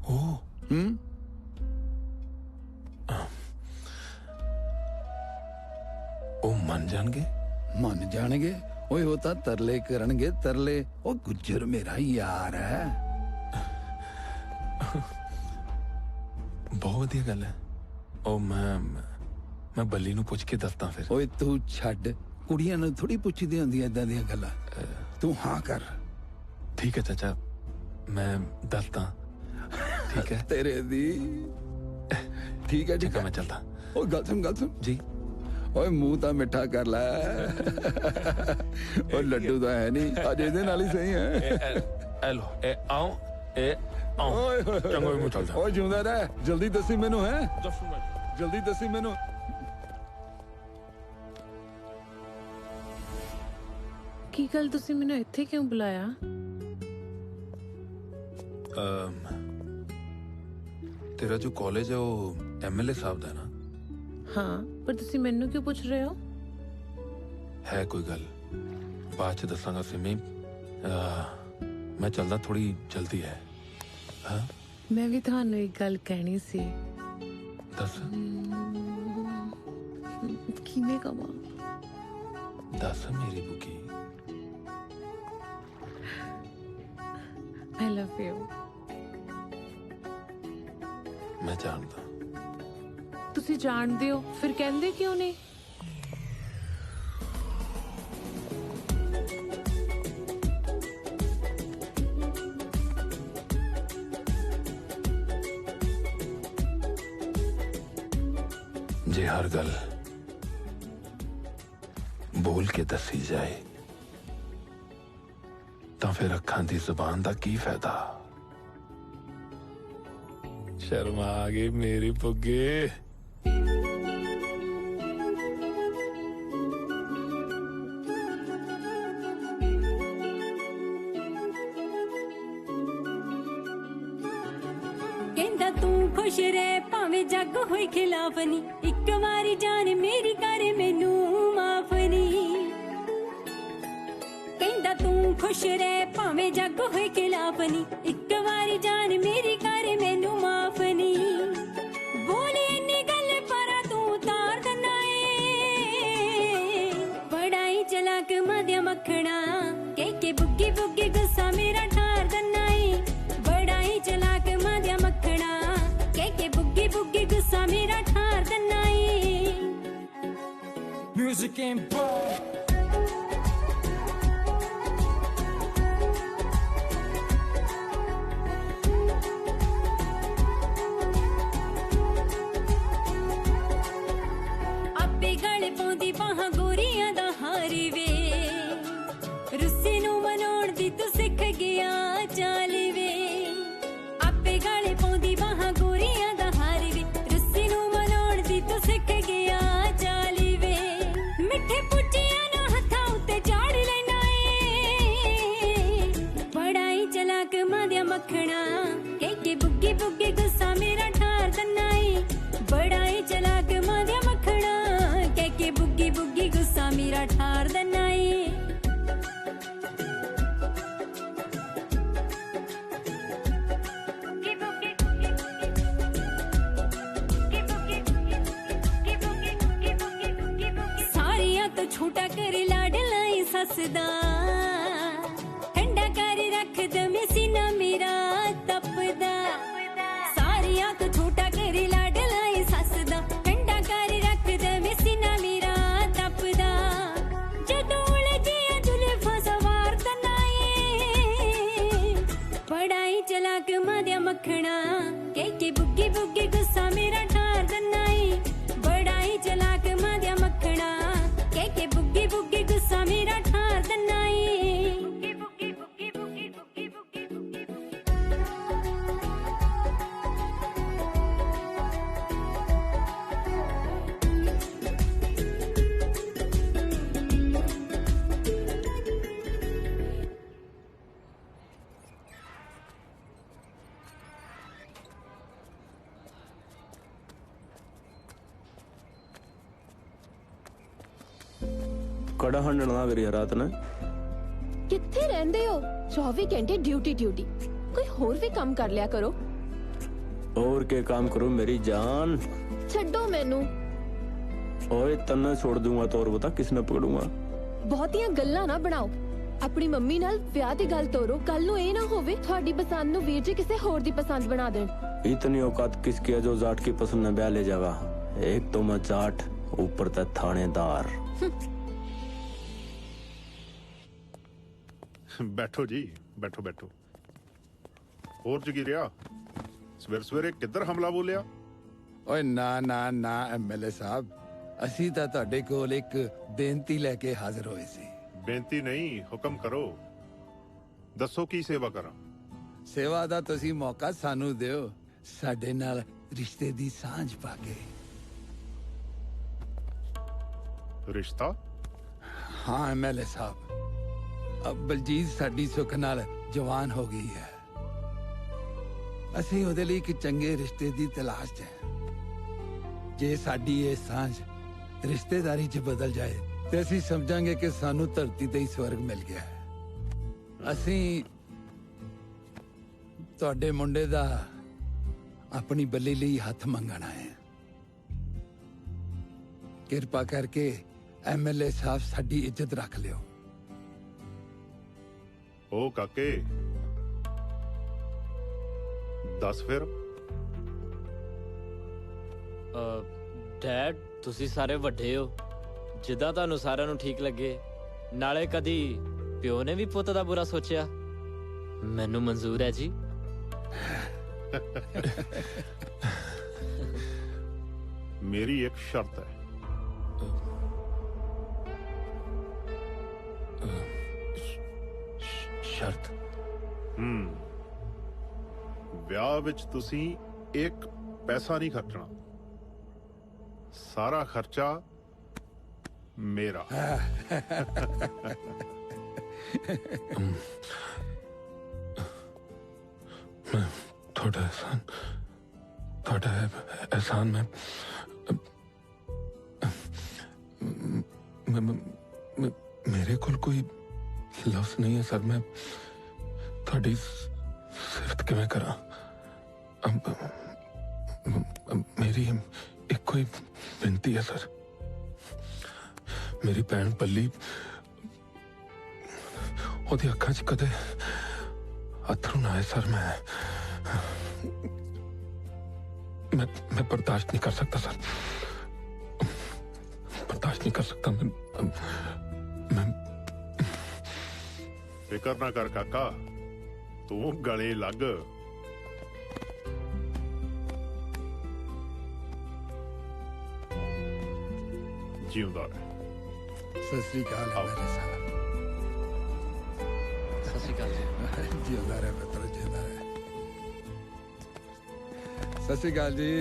Speaker 4: ਉਹ ਉਹ ਮੰਨ ਜਾਣਗੇ?
Speaker 2: ਮੰਨ ਜਾਣਗੇ। ਓਏ ਉਹ ਤਾਂ ਤਰਲੇ ਕਰਨਗੇ, ਤਰਲੇ। ਉਹ ਗੁੱਜਰ ਮੇਰਾ ਯਾਰ ਹੈ।
Speaker 4: ਬਹੁਤ ਵਧੀਆ ਗੱਲ ਹੈ। ਉਹ ਮੈਂ ਬੱਲੀ ਨੂੰ ਪੁੱਛ ਕੇ ਦੱਸਦਾ ਫਿਰ।
Speaker 2: ਓਏ ਤੂੰ ਛੱਡ, ਕੁੜੀਆਂ ਨੂੰ ਥੋੜੀ ਪੁੱਛਦੀ ਹੁੰਦੀਆਂ ਏਦਾਂ ਦੀਆਂ ਗੱਲਾਂ। ਤੂੰ ਹਾਂ ਕਰ।
Speaker 4: ਠੀਕ ਹੈ ਚਾਚਾ, ਮੈਂ ਦੱਸਦਾ। ਠੀਕ ਹੈ
Speaker 2: ਤੇਰੇ ਦੀ। ਠੀਕ ਹੈ
Speaker 4: ਠੀਕ ਹੈ, ਮੈਂ ਚੱਲਦਾ।
Speaker 2: ਉਹ ਗੱਲ ਸੁਣ
Speaker 4: ਜੀ।
Speaker 2: ਓਏ ਮੂੰਹ ਤਾਂ ਮਿੱਠਾ ਕਰ ਲੈ। ਉਹ ਲੱਡੂ ਤਾਂ ਹੈ ਨਹੀਂ, ਅੱਜ ਇਹਦੇ ਨਾਲ ਹੀ ਸਹੀ ਹੈ।
Speaker 4: ਐ ਲੋ, ਇਹ ਆਓ, ਇਹ ਆਓ। ਚੰਗਾ ਵੀ ਮੂੰਹ ਚੱਲਦਾ।
Speaker 2: ਓਏ ਜਿਉਂਦਾ ਰਹਿ, ਜਲਦੀ ਦੱਸੀ ਮੈਨੂੰ। ਹੈ ਜਲਦੀ ਦੱਸੀ ਮੈਨੂੰ।
Speaker 10: ਕੀ ਗੱਲ, ਤੁਸੀਂ ਮੈਨੂੰ ਇੱਥੇ ਕਿਉਂ ਬੁਲਾਇਆ?
Speaker 4: ਤੇਰਾ ਜੋ ਕਾਲਜ ਹੈ ਉਹ ਐਮਐਲਏ ਸਾਹਿਬ ਦਾ ਨਾ?
Speaker 10: ਹਾਂ, ਪਰ ਤੁਸੀਂ ਮੈਨੂੰ ਕਿਉਂ ਪੁੱਛ ਰਹੇ ਹੋ?
Speaker 4: ਹੈ ਕੋਈ ਗੱਲ, ਬਾਅਦ ਚ ਦੱਸਾਂਗਾ ਸਿਮੀ। ਮੈਂ ਚੱਲਦਾ, ਥੋੜੀ ਜਲਦੀ ਹੈ। ਹਾਂ,
Speaker 10: ਮੈਂ ਵੀ ਤੁਹਾਨੂੰ ਇੱਕ ਗੱਲ ਕਹਿਣੀ ਸੀ।
Speaker 4: ਦੱਸ।
Speaker 10: ਕਿਵੇਂ ਕਵਾਂ?
Speaker 4: ਦੱਸ ਮੇਰੀ ਬੁਕੀ।
Speaker 10: I love you.
Speaker 4: ਮੈਂ ਜਾਣਦਾ।
Speaker 10: ਤੁਸੀਂ ਜਾਣਦੇ ਹੋ, ਫਿਰ ਕਹਿੰਦੇ ਕਿਉਂ ਨਹੀਂ?
Speaker 4: ਜੇ ਹਰ ਗੱਲ ਬੋਲ ਕੇ ਦੱਸੀ ਜਾਏ ਤਾਂ ਫਿਰ ਅੱਖਾਂ ਦੀ ਜ਼ੁਬਾਨ ਦਾ ਕੀ ਫਾਇਦਾ? ਸ਼ਰਮਾ ਆ ਗਈ ਮੇਰੀ ਪੁੱਗੇ।
Speaker 13: ਕਹਿੰਦਾ ਤੂੰ ਖੁਸ਼ ਰਹਿ ਭਾਵੇਂ ਜੱਗ ਹੋਏ ਖਿਲਾਫ ਨੀ, ਇੱਕ ਵਾਰੀ ਜਾਨ ਮੇਰੀ ਕਰ ਮੈਨੂੰ ਮਾਫ ਨੀ। ਕਹਿੰਦਾ ਤੂੰ ਖੁਸ਼ ਰਹਿ ਭਾਵੇਂ ਜੱਗ ਹੋਏ ਖਿਲਾਫ ਨੀ, ਇੱਕ ਵਾਰੀ ਜਾਨ ਮੇਰੀ ਕਰ ਮੈਨੂੰ ਮਾਫ ਨੀ। ਬੋਲੀ ਇੰਨੀ ਗੱਲ ਪਰ ਤੂੰ ਤਾਰ ਦਿੰਦਾ ਏ, ਬੜਾ ਹੀ ਚਲਾਕ ਮਾਦਿਆ ਮੱਖਣਾ, ਕੇ ਬੁੱਗੀ ਬੁੱਗੀ ਗੁੱਸਾ ਮੇਰਾ ਠਾਰ ਦਿੰਦਾ ਏ। ਬੜਾ ਹੀ ਚਲਾਕ ਮਾਦਿਆ ਮੱਖਣਾ, ਕੇ ਬੁੱਗੀ ਬੁੱਗੀ ਗੁੱਸਾ ਮੇਰਾ ਠਾਰ ਦਿੰਦਾ ਏ।
Speaker 1: Music and ball.
Speaker 13: ਆਪੇ ਗਲ ਪਾਉਂਦੀ ਬਾਹਾਂ ਗੋਰੀਆਂ ਦਾ ਹਾਰ ਵੇ, ਰੁੱਸੇ ਨੂੰ ਮਨਾਉਣ ਦੀ ਤੂੰ ਸਿੱਖ ਗਿਆ ਚਾਲ ਵੇ। ਆਪੇ ਗਲ ਪਾਉਂਦੀ ਬਾਹਾਂ ਗੋਰੀਆਂ ਦਾ ਹਾਰ ਵੇ, ਰੁੱਸੇ ਨੂੰ ਮਨਾਉਣ ਦੀ ਤੂੰ ਸਿੱਖ ਗਿਆ ਚਾਲ ਵੇ। ਮਿੱਠੇ ਪੁੱਛਿਆਂ ਨੂੰ ਹੱਥਾਂ ਉੱਤੇ ਝਾੜ ਲੈਣਾ ਏ, ਬੜਾ ਹੀ ਚਲਾਕ ਮਾਦਿਆ ਮੱਖਣਾ, ਕੇ ਬੁੱਗੀ ਬੁੱਗੀ ਗੁੱਸਾ ਮੇਰਾ ਠਾਰ ਦਿੰਦਾ ਏ। ਬੜਾ ਹੀ ਚਲਾਕ ਮਾਦਿਆ ਮੱਖਣਾ, ਕੇ ਬੁੱਗੀ ਬੁੱਗੀ ਗੁੱਸਾ ਮੇਰਾ ਠਾਰ ਦਿੰਦਾ ਏ। ਸਾਰਿਆਂ ਤੋਂ ਛੋਟਾ ਕਰ ਲਾਡਲਾ ਈ ਸੱਸ ਦਾ, ਠੰਡਾ ਕਰ ਰੱਖ ਦਵੇਂ ਸੀਨਾ ਮੇਰਾ ਤਪਦਾ। ਸਾਰਿਆਂ ਤੋਂ ਛੋਟਾ ਕਰ ਲਾਡਲਾ ਈ ਸੱਸ ਦਾ, ਠੰਡਾ ਕਰ ਰੱਖ ਦਵੇਂ ਸੀਨਾ ਮੇਰਾ ਤਪਦਾ। ਜਦੋਂ ਉਲਝਿਆ ਜ਼ੁਲਫਾਂ ਸਵਾਰ ਦਿੰਦਾ ਏ, ਬੜਾ ਹੀ ਚਲਾਕ ਮਾਦਿਆ ਮੱਖਣਾ, ਕੇ ਬੁੱਗੀ ਬੁੱਗੀ ਗੁੱਸਾ ਮੇਰਾ ਠਾਰ ਦਿੰਦਾ ਏ। ਬੜਾ ਹੀ ਚਲਾਕ ਮਾਦਿਆ ਮੱਖਣਾ, ਕੇ ਬੁੱਗੀ ਬੁੱਗੀ ਗੁੱਸਾ ਮੇਰਾ ਠਾਰ ਦਿੰਦਾ ਏ।
Speaker 5: कड़ा हंडना करी रात ने
Speaker 3: ਕਿੱਥੇ ਰਹਿੰਦੇ ਹੋ? 24 ਘੰਟੇ ਡਿਊਟੀ ਡਿਊਟੀ। ਕੋਈ ਹੋਰ ਵੀ ਕੰਮ ਕਰ ਲਿਆ ਕਰੋ।
Speaker 5: और के काम करूं मेरी जान?
Speaker 3: ਛੱਡੋ ਮੈਨੂੰ।
Speaker 5: ओए तन्ने छोड़ दूंगा तो और बता किसने पकड़ूंगा?
Speaker 3: ਬਹੁਤੀਆਂ ਗੱਲਾਂ ਨਾ ਬਣਾਓ। ਆਪਣੀ ਮੰਮੀ ਨਾਲ ਵਿਆਹ ਦੀ ਗੱਲ ਤੋਰੋ। ਕੱਲ ਨੂੰ ਇਹ ਨਾ ਹੋਵੇ ਤੁਹਾਡੀ ਪਸੰਦ ਨੂੰ ਵੀਰ ਜੀ ਕਿਸੇ ਹੋਰ ਦੀ ਪਸੰਦ ਬਣਾ ਦੇਣ।
Speaker 5: इतनी औकात किसकी है जो जाट की पसंद में ब्याह ले जाएगा? एक तो मैं जाट, ऊपर तक थानेदार।
Speaker 6: ਬੈਠੋ ਜੀ, ਬੈਠੋ ਬੈਠੋ। ਹੋਰ ਜਗੀਰਿਆ, ਸਵੇਰ ਸਵੇਰੇ ਕਿੱਧਰ ਹਮਲਾ ਬੋਲਿਆ?
Speaker 2: ਓਏ ਨਾ ਨਾ ਨਾ ਐਮਐਲਏ ਸਾਹਿਬ, ਅਸੀਂ ਤਾਂ ਤੁਹਾਡੇ ਕੋਲ ਇੱਕ ਬੇਨਤੀ ਲੈ ਕੇ ਹਾਜ਼ਰ ਹੋਏ ਸੀ।
Speaker 6: ਬੇਨਤੀ ਨਹੀਂ, ਹੁਕਮ ਕਰੋ। ਦੱਸੋ ਕੀ ਸੇਵਾ ਕਰਾਂ?
Speaker 2: ਸੇਵਾ ਦਾ ਤੁਸੀਂ ਮੌਕਾ ਸਾਨੂੰ ਦਿਓ, ਸਾਡੇ ਨਾਲ ਰਿਸ਼ਤੇ ਦੀ ਸਾਂਝ ਪਾ ਕੇ।
Speaker 6: ਰਿਸ਼ਤਾ?
Speaker 2: ਹਾਂ ਐਮਐਲਏ ਸਾਹਿਬ, ਅਬ ਬਲਜੀਤ ਸਾਡੀ ਸੁੱਖ ਨਾਲ ਜਵਾਨ ਹੋ ਗਈ ਹੈ। ਅਸੀਂ ਉਹਦੇ ਲਈ ਇੱਕ ਚੰਗੇ ਰਿਸ਼ਤੇ ਦੀ ਤਲਾਸ਼ 'ਚ ਹੈ। ਜੇ ਸਾਡੀ ਇਹ ਸਾਂਝ ਰਿਸ਼ਤੇਦਾਰੀ 'ਚ ਬਦਲ ਜਾਏ ਤੇ ਅਸੀਂ ਸਮਝਾਂਗੇ ਕਿ ਸਾਨੂੰ ਧਰਤੀ ਤੇ ਹੀ ਸਵਰਗ ਮਿਲ ਗਿਆ ਹੈ। ਅਸੀਂ ਤੁਹਾਡੇ ਮੁੰਡੇ ਦਾ ਆਪਣੀ ਬੱਲੀ ਲਈ ਹੱਥ ਮੰਗਣਾ ਹੈ। ਕਿਰਪਾ ਕਰਕੇ ਐਮਐਲਏ ਸਾਹਿਬ ਸਾਡੀ ਇੱਜ਼ਤ ਰੱਖ ਲਿਓ।
Speaker 6: ਓ ਕਾਕੇ, ਦੱਸ ਫਿਰ।
Speaker 14: ਡੈਡ, ਤੁਸੀਂ ਸਾਰੇ ਵੱਡੇ ਹੋ, ਜਿੱਦਾਂ ਤੁਹਾਨੂੰ ਸਾਰਿਆਂ ਨੂੰ ਠੀਕ ਲੱਗੇ। ਨਾਲੇ ਕਦੀ ਪਿਓ ਨੇ ਵੀ ਪੁੱਤ ਦਾ ਬੁਰਾ ਸੋਚਿਆ? ਮੈਨੂੰ ਮਨਜ਼ੂਰ ਹੈ ਜੀ।
Speaker 6: ਮੇਰੀ ਇੱਕ ਸ਼ਰਤ ਹੈ।
Speaker 4: ਸ਼ਰਤ?
Speaker 6: ਵਿਆਹ ਵਿੱਚ ਤੁਸੀਂ ਇੱਕ ਪੈਸਾ ਨਹੀਂ ਖਰਚਣਾ। ਸਾਰਾ ਖਰਚਾ ਮੇਰਾ।
Speaker 4: मैं थोड़ा एहसान में मेरे कोल कोई लफ्ज नहीं है सर। मैं थोड़ी सिफत किवें करा? मेरी एक कोई बेनती है सर। मेरी भैन पल्ली, ओदी अखां च कदे अथरू ना आए सर। मैं बर्दाश्त नहीं कर सकता सर, बर्दाश्त नहीं कर सकता। मैं
Speaker 6: फिकर ना कर काका, तू गले लग। जिंदा रहे।
Speaker 2: सत श्री अकाल मेरे साहब।
Speaker 14: सत श्री अकाल जी।
Speaker 2: जिंदा रहे पुत्र, जिंदा रहे। सत श्री अकाल जी।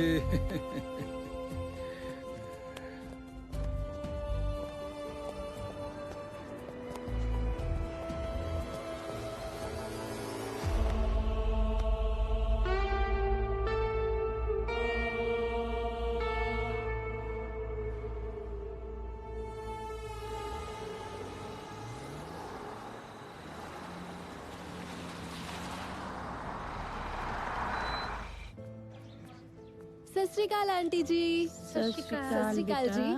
Speaker 3: सत श्री अकाल आंटी जी।
Speaker 10: सत श्री
Speaker 3: अकाल जी।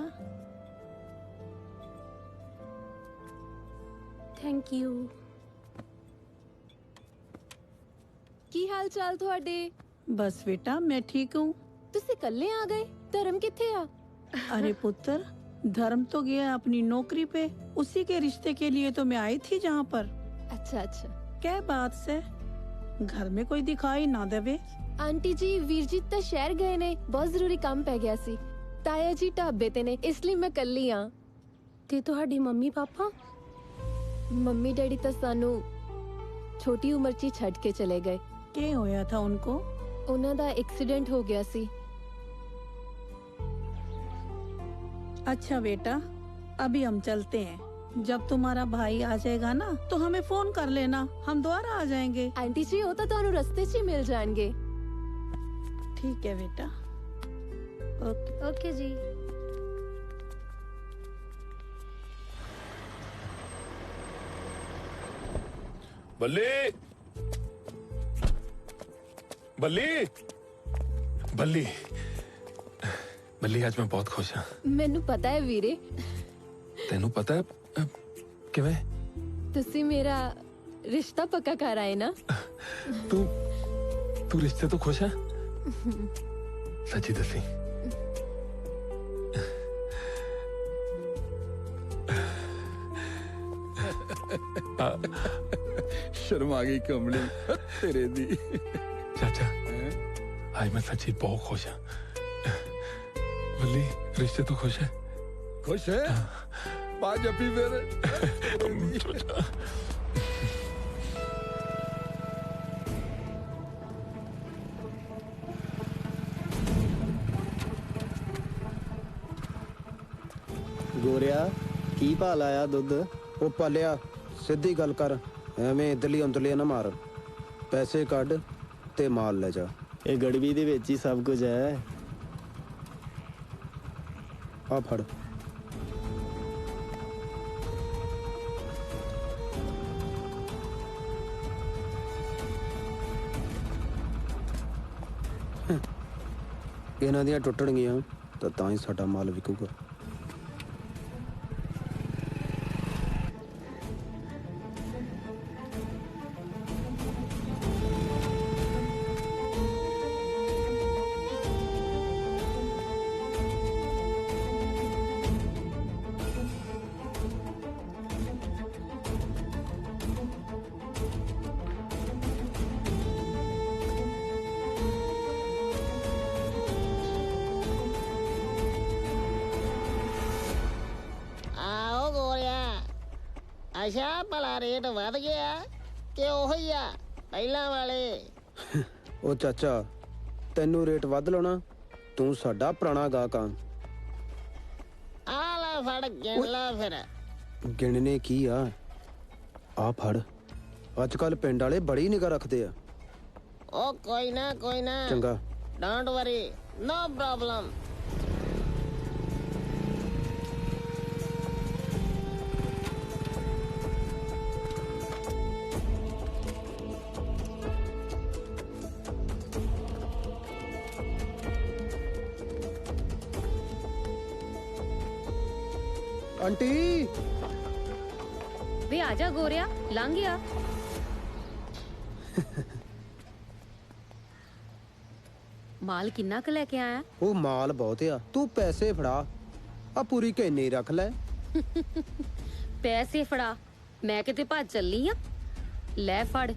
Speaker 10: Thank you.
Speaker 3: ਕੀ ਹਾਲ ਚਾਲ ਤੁਹਾਡੇ?
Speaker 10: बस बेटा मैं ठीक हूँ।
Speaker 3: ਤੁਸੀਂ ਇਕੱਲੇ ਆ ਗਏ? ਧਰਮ ਕਿੱਥੇ ਆ?
Speaker 10: अरे पुत्र, धर्म तो गया अपनी नौकरी पे। उसी के रिश्ते के लिए तो मैं आई थी जहाँ पर।
Speaker 3: अच्छा अच्छा।
Speaker 10: क्या बात से घर में कोई दिखाई ना देवे?
Speaker 3: ਆਂਟੀ ਜੀ, ਵੀਰ ਜੀ ਤਾਂ ਸ਼ਹਿਰ ਗਏ ਨੇ, ਬਹੁਤ ਜ਼ਰੂਰੀ ਕੰਮ ਪੈ ਗਿਆ ਸੀ। ਤਾਇਆ ਜੀ ਢਾਬੇ ਤੇ ਨੇ, ਇਸ ਲਈ ਮੈਂ ਇਕੱਲੀ ਆ।
Speaker 10: ਤੇ ਤੁਹਾਡੀ ਮੰਮੀ ਪਾਪਾ?
Speaker 3: ਮੰਮੀ ਡੈਡੀ ਤਾਂ ਸਾਨੂੰ ਛੋਟੀ ਉਮਰ 'ਚ ਹੀ ਛੱਡ ਕੇ ਚਲੇ ਗਏ।
Speaker 10: ਕੀ ਹੋਇਆ ਥਾ ਉਨਕੋ?
Speaker 3: ਉਹਨਾਂ ਦਾ ਐਕਸੀਡੈਂਟ ਹੋ ਗਿਆ ਸੀ।
Speaker 10: अच्छा बेटा, अभी हम चलते हैं। जब तुम्हारा भाई आ जाएगा ना तो हमें फोन कर लेना, हम दोबारा आ जाएंगे।
Speaker 3: आंटी जी, वो तो ਤੁਹਾਨੂੰ ਰਸਤੇ 'ਚ ਹੀ ਮਿਲ ਜਾਣਗੇ।
Speaker 10: ठीक है बेटा। ओके
Speaker 8: ओके जी।
Speaker 4: ਬੱਲੀ ਬੱਲੀ ਬੱਲੀ ਬੱਲੀ ਅੱਜ ਮੈਂ ਬਹੁਤ ਖੁਸ਼ ਹਾਂ।
Speaker 3: ਮੈਨੂੰ ਪਤਾ ਹੈ ਵੀਰੇ,
Speaker 4: ਤੈਨੂੰ ਪਤਾ ਹੈ ਕਿਵੇਂ?
Speaker 3: ਤੁਸੀਂ ਮੇਰਾ ਰਿਸ਼ਤਾ ਪੱਕਾ ਕਰ ਆਏ ਨਾ।
Speaker 4: ਤੂੰ ਰਿਸ਼ਤੇ ਤੋਂ ਖੁਸ਼ ਹੈ? ਸੱਚੀ ਦੱਸੀ।
Speaker 2: शर्मा गई कमली तेरे दी।
Speaker 4: चाचा आज मैं सच्ची बहुत खुश हाँ। बल्ली रिश्ते तो खुश है?
Speaker 2: खुश है? बाज अपी मेरे।
Speaker 15: ਗੋਰਿਆ ਕੀ ਭਾ ਲਾਇਆ ਦੁੱਧ? ਉਹ ਪਾਲਿਆ ਸਿੱਧੀ ਗੱਲ ਕਰ, ਐਵੇਂ ਇਧਰਲੀ ਅੰਦਰਲੀ ਨਾ ਮਾਰ। ਪੈਸੇ ਕੱਢ ਤੇ ਮਾਲ ਲੈ ਜਾ। ਇਹ ਗੜਵੀ ਦੇ ਵਿੱਚ ਹੀ ਸਭ ਕੁਝ ਹੈ। ਆ ਫੜ। ਇਹਨਾਂ ਦੀਆਂ ਟੁੱਟਣਗੀਆਂ ਤਾਂ ਹੀ ਸਾਡਾ ਮਾਲ ਵਿਕੂਗਾ।
Speaker 16: ਅੱਛਾ ਭਲਾ ਰੇਟ ਵਧ ਗਿਆ ਕਿ ਉਹੀ ਆ ਪਹਿਲਾਂ ਵਾਲੇ?
Speaker 15: ਉਹ ਚਾਚਾ ਤੈਨੂੰ ਰੇਟ ਵੱਧ ਲਾਉਣਾ, ਤੂੰ ਸਾਡਾ ਪੁਰਾਣਾ ਗਾਹਕ ਆ।
Speaker 16: ਆ ਲੈ ਫੜ ਗਿਣ ਲਾ ਫਿਰ।
Speaker 15: ਗਿਣਨੇ ਕੀ ਆ? ਆ ਫੜ। ਅੱਜ ਕੱਲ ਪਿੰਡ ਵਾਲੇ ਬੜੀ ਨਿਗਾਹ ਰੱਖਦੇ ਆ।
Speaker 16: ਉਹ ਕੋਈ ਨਾ
Speaker 15: ਚੰਗਾ,
Speaker 16: don't worry, no problem.
Speaker 15: Aunty
Speaker 3: ਵੇ ਆ ਜਾ ਗੋਰਿਆ, ਲੰਘ ਗਿਆ। ਮਾਲ ਕਿੰਨਾ ਕੁ ਲੈ ਕੇ ਆਇਆ?
Speaker 15: ਉਹ ਮਾਲ ਬਹੁਤ ਆ, ਤੂੰ ਪੈਸੇ ਫੜਾ। ਆ ਪੂਰੀ ਕੈਨੀ ਰੱਖ ਲੈ।
Speaker 3: ਪੈਸੇ ਫੜਾ? ਮੈਂ ਕਿਤੇ ਭੱਜ ਚੱਲੀ ਆ? ਲੈ ਫੜ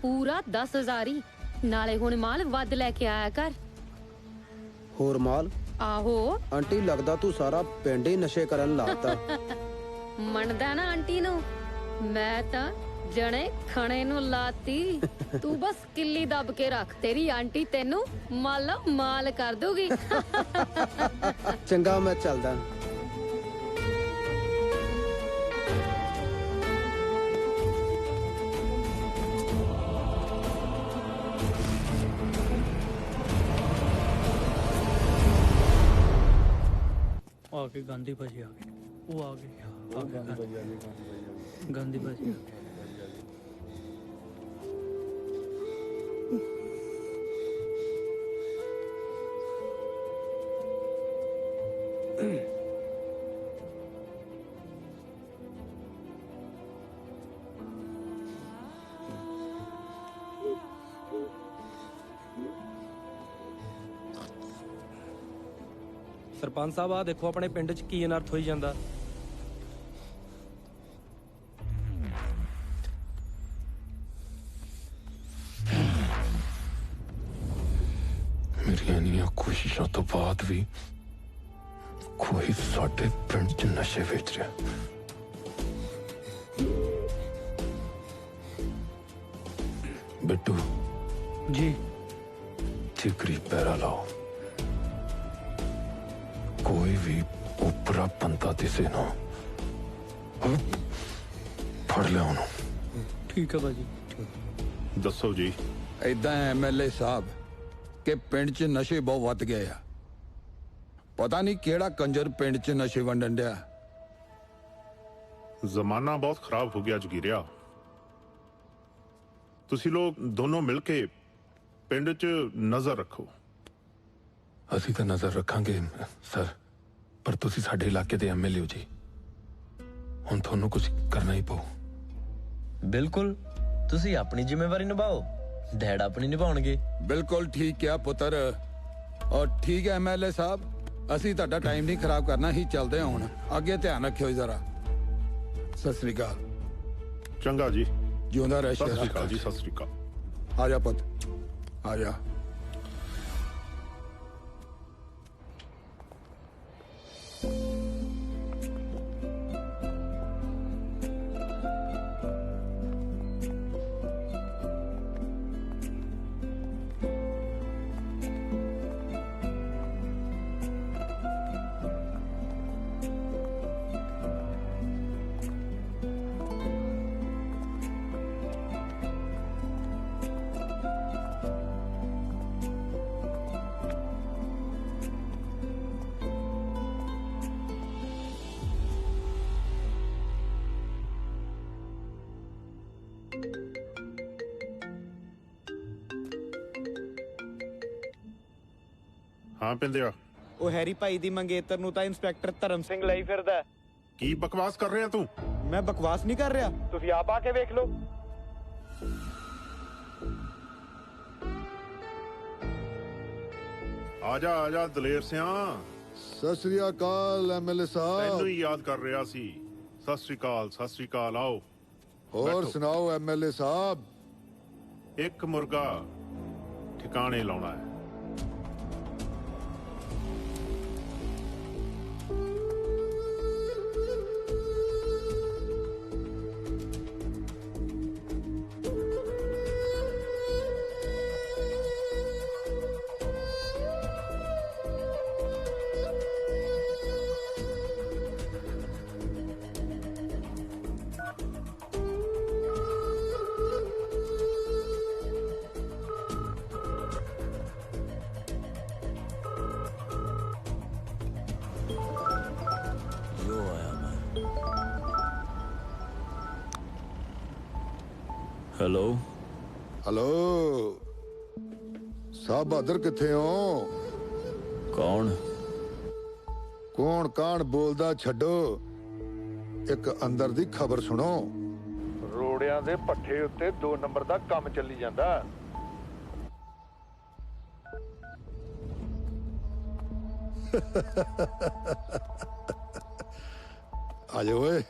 Speaker 3: ਪੂਰਾ 10,000 ਹੀ। ਨਾਲੇ ਹੁਣ ਮਾਲ ਵੱਧ ਲੈ ਕੇ ਆਇਆ ਕਰ।
Speaker 15: ਹੋਰ ਮਾਲ?
Speaker 3: ਆਹੋ।
Speaker 15: ਆਂਟੀ ਲੱਗਦਾ ਤੂੰ ਸਾਰਾ ਪਿੰਡ ਹੀ ਨਸ਼ੇ ਕਰਨ ਲਾਤਾ।
Speaker 3: ਮੰਨਦਾ ਨਾ ਆਂਟੀ ਨੂੰ? ਮੈਂ ਤਾਂ ਜਣੇ ਖਣੇ ਨੂੰ ਲਾਤੀ। ਤੂੰ ਬਸ ਕਿੱਲੀ ਦੱਬ ਕੇ ਰੱਖ, ਤੇਰੀ ਆਂਟੀ ਤੈਨੂੰ ਮਾਲ ਕਰ ਦੂਗੀ।
Speaker 15: ਚੰਗਾ ਮੈਂ ਚੱਲਦਾ।
Speaker 17: ਆ ਕੇ ਗਾਂਧੀ ਭਾਜੀ ਆ ਗਏ। ਉਹ ਆ ਗਏ। ਗਾਂਧੀ ਭਾਜੀ
Speaker 7: ਸਰਪੰਚ ਸਾਹਿਬ ਆ ਦੇਖੋ ਆਪਣੇ ਪਿੰਡ 'ਚ ਕੀ ਅਨਰਥ ਹੋਈ ਜਾਂਦਾ।
Speaker 4: ਮੇਰੀਆਂ ਇੰਨੀਆਂ ਕੋਸ਼ਿਸ਼ਾਂ ਤੋਂ ਬਾਅਦ ਵੀ ਕੋਈ ਸਾਡੇ ਪਿੰਡ 'ਚ ਨਸ਼ੇ ਵੇਚ ਰਿਹਾ। ਬਿੱਟੂ
Speaker 17: ਜੀ,
Speaker 4: ਠੀਕਰੀ ਪੈਰਾ ਲਾਓ। ਕੋਈ ਵੀ ਉਪਰਾ ਬੰਦਾ ਦਿਸੇ ਨਾ, ਫੜ ਲਿਆ ਉਹਨੂੰ।
Speaker 17: ਠੀਕ ਹੈ ਭਾਜੀ।
Speaker 6: ਦੱਸੋ ਜੀ।
Speaker 2: ਏਦਾਂ ਐਮਐਲਏ ਸਾਹਿਬ ਕਿ ਪਿੰਡ 'ਚ ਨਸ਼ੇ ਬਹੁਤ ਵੱਧ ਗਏ ਆ। ਪਤਾ ਨਹੀਂ ਕਿਹੜਾ ਕੰਜਰ ਪਿੰਡ 'ਚ ਨਸ਼ੇ ਵੰਡਣ ਡਿਆ।
Speaker 6: ਜ਼ਮਾਨਾ ਬਹੁਤ ਖਰਾਬ ਹੋ ਗਿਆ ਜਗੀਰਿਆ। ਤੁਸੀਂ ਲੋਕ ਦੋਨੋਂ ਮਿਲ ਕੇ ਪਿੰਡ 'ਚ ਨਜ਼ਰ ਰੱਖੋ।
Speaker 4: ਅਸੀਂ ਤਾਂ ਨਜ਼ਰ ਰੱਖਾਂਗੇ ਸਰ, ਪਰ ਤੁਸੀਂ ਸਾਡੇ ਇਲਾਕੇ ਦੇ ਐਮਐਲਏ ਹੋ ਜੀ, ਹੁਣ ਤੁਹਾਨੂੰ ਕੁਝ ਕਰਨਾ ਹੀ ਪਊ।
Speaker 14: ਬਿਲਕੁਲ, ਤੁਸੀਂ ਆਪਣੀ ਜ਼ਿੰਮੇਵਾਰੀ ਨਿਭਾਓ, ਡੈਡ ਆਪਣੀ ਨਿਭਾਉਣਗੇ।
Speaker 2: ਬਿਲਕੁਲ ਠੀਕ ਕਿਹਾ ਪੁੱਤਰ। ਔਰ ਠੀਕ ਹੈ ਐਮਐਲਏ ਸਾਹਿਬ, ਅਸੀਂ ਤੁਹਾਡਾ ਟਾਈਮ ਨਹੀਂ ਖਰਾਬ ਕਰਨਾ, ਹੀ ਚੱਲਦੇ ਹਾਂ ਹੁਣ। ਅੱਗੇ ਧਿਆਨ ਰੱਖਿਓ ਜਰਾ। ਸਤਿ ਸ੍ਰੀ ਅਕਾਲ।
Speaker 6: ਚੰਗਾ ਜੀ।
Speaker 2: ਜਿਉਂਦਾ ਰਹਿ
Speaker 6: ਸਤਿ
Speaker 2: ਸ਼ੇਰਾ।
Speaker 6: ਸ੍ਰੀ ਅਕਾਲ ਜੀ। ਸਤਿ ਸ੍ਰੀ ਅਕਾਲ।
Speaker 2: ਆ ਜਾ ਪੁੱਤ, ਆ ਜਾ।
Speaker 6: ਹਾਂ ਪਿੰਦਿਆ,
Speaker 18: ਉਹ ਹੈਰੀ ਭਾਈ ਦੀ ਮੰਗੇਤਰ ਨੂੰ ਤਾਂ ਇੰਸਪੈਕਟਰ ਧਰਮ ਸਿੰਘ ਲਈ ਫਿਰਦਾ।
Speaker 6: ਕੀ ਬਕਵਾਸ ਕਰ ਰਿਹਾ ਤੂੰ?
Speaker 18: ਮੈਂ ਬਕਵਾਸ ਨਹੀਂ ਕਰ ਰਿਹਾ, ਤੁਸੀਂ ਆਪ ਆ ਕੇ ਵੇਖ ਲਓ।
Speaker 6: ਆ ਜਾ ਦਲੇਰ ਸਿਆਂ।
Speaker 11: ਸਤਿ ਸ੍ਰੀ ਅਕਾਲ ਐਮਐਲਏ ਸਾਹਿਬ।
Speaker 6: ਤੈਨੂੰ ਹੀ ਯਾਦ ਕਰ ਰਿਹਾ ਸੀ। ਸਤਿ ਸ੍ਰੀ ਅਕਾਲ, ਸਤਿ ਸ੍ਰੀ ਅਕਾਲ। ਆਓ
Speaker 11: ਹੋਰ
Speaker 6: ਬੈਠੋ।
Speaker 11: ਸੁਣਾਓ ਐਮਐਲਏ ਸਾਹਿਬ।
Speaker 6: ਇੱਕ ਮੁਰਗਾ ਠਿਕਾਣੇ ਲਾਉਣਾ ਹੈ।
Speaker 5: हेलो
Speaker 11: हेलो साहब, बहादुर किथे हो?
Speaker 5: कौन
Speaker 11: कौन कान बोलदा छड्डो, एक अंदर दी खबर सुनो।
Speaker 19: ਰੋੜਿਆਂ ਦੇ ਪੱਠੇ ਉੱਤੇ 2 ਨੰਬਰ ਦਾ ਕੰਮ ਚੱਲੀ ਜਾਂਦਾ।
Speaker 11: आ जाओ ओए।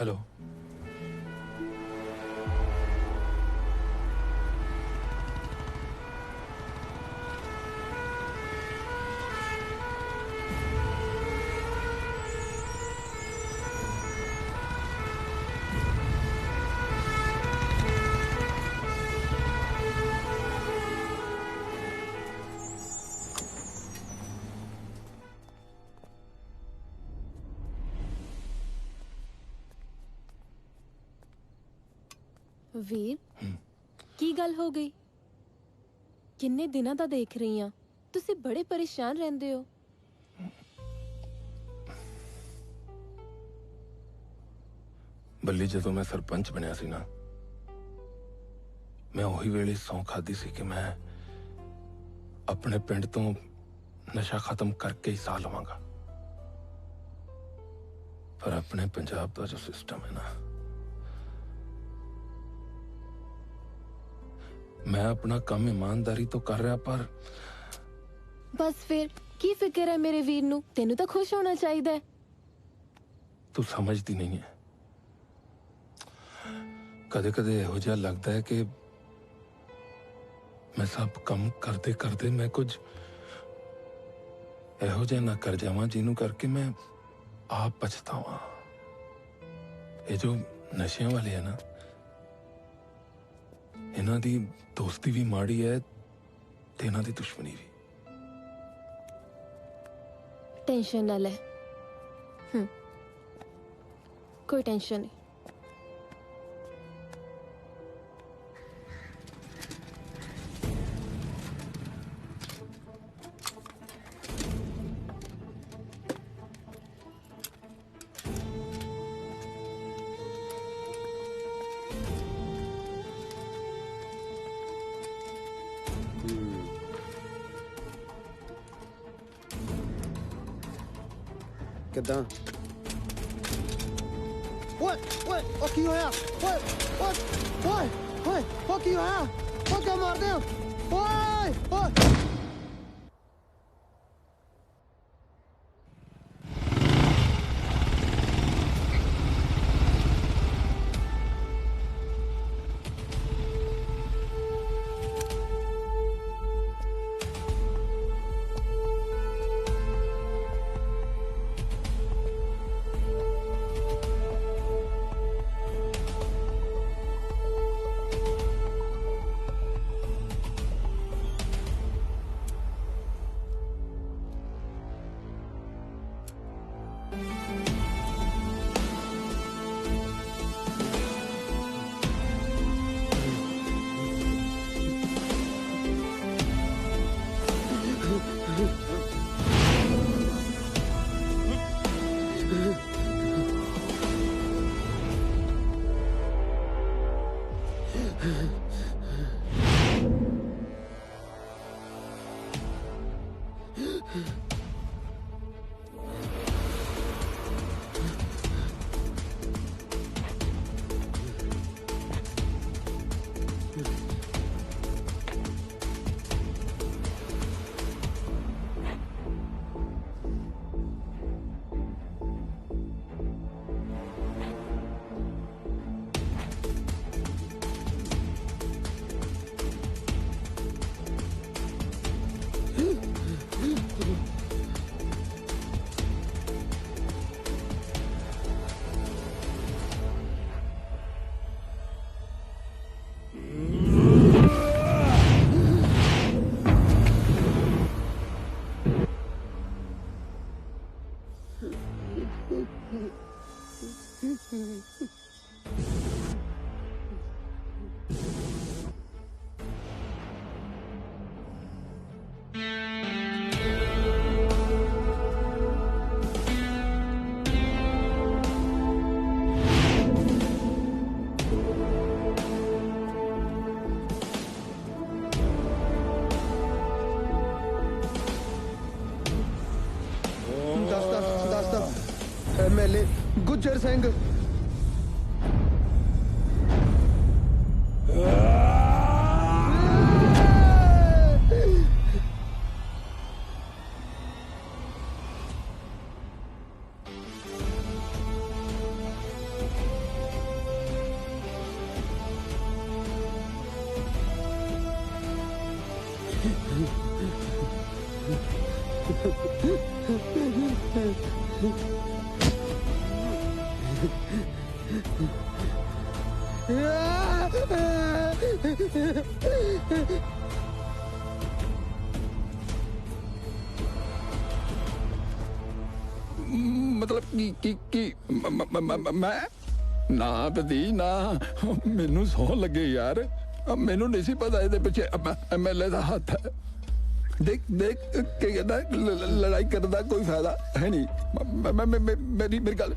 Speaker 4: हेलो।
Speaker 3: ਵੀਰ ਕੀ ਗੱਲ ਹੋ ਗਈ? ਕਿੰਨੇ ਦਿਨਾਂ ਦਾ ਦੇਖ ਰਹੀ ਆ, ਤੁਸੀਂ ਬੜੇ ਪਰੇਸ਼ਾਨ ਰਹਿੰਦੇ ਹੋ।
Speaker 4: ਬੱਲੀ, ਜਦੋਂ ਮੈਂ ਸਰਪੰਚ ਬਣਿਆ ਸੀ ਨਾ, ਮੈਂ ਉਹੀ ਵੇਲੇ ਸੌਂ ਖਾਦੀ ਸੀ ਕਿ ਮੈਂ ਆਪਣੇ ਪਿੰਡ ਤੋਂ ਨਸ਼ਾ ਖਤਮ ਕਰਕੇ ਹੀ ਸਾਹ ਲਵਾਂਗਾ। ਪਰ ਆਪਣੇ ਪੰਜਾਬ ਦਾ ਜੋ ਸਿਸਟਮ ਹੈ ਨਾ, मैं अपना काम ईमानदारी तो कर रहा, पर
Speaker 3: बस फिर की फिक्र है मेरे वीर नू? तेनू तो खुश होना चाहिए।
Speaker 4: तू समझती नहीं है। कदे कदे इहो जिहा लगता है कि मैं सब काम करते करते मैं कुछ इहो जिहा ना कर जावां जिन्हों करके मैं आप पछतावां। ये जो नशियां वाले है ना, इन्हां दी दोस्ती भी माड़ी है ते इन्हां दी दुश्मनी भी।
Speaker 3: टेंशन ना ले। कोई टेंशन नहीं।
Speaker 15: ਕਿੱਦਾਂ? ਓਏ ਓਏ ਉਹ ਕੀ ਹੋਇਆ? ਓਏ ਓਏ ਓਏ ਓਏ ਉਹ ਕੀ ਹੋਇਆ? ਉਹ ਕਿਉਂ ਮਾਰਦੇ ਹੋ? ਓਏ ਓਏ MLA ਗੁੱਜਰ ਸਿੰਘ।
Speaker 2: मतलब की मैं ना बदी ना मैनू सौ लगे यार मैनू नहीं सी पता ये पिछे MLA का हाथ है देख देख के कहना लड़ाई करने का कोई फायदा है नहीं मेरी मेरी गल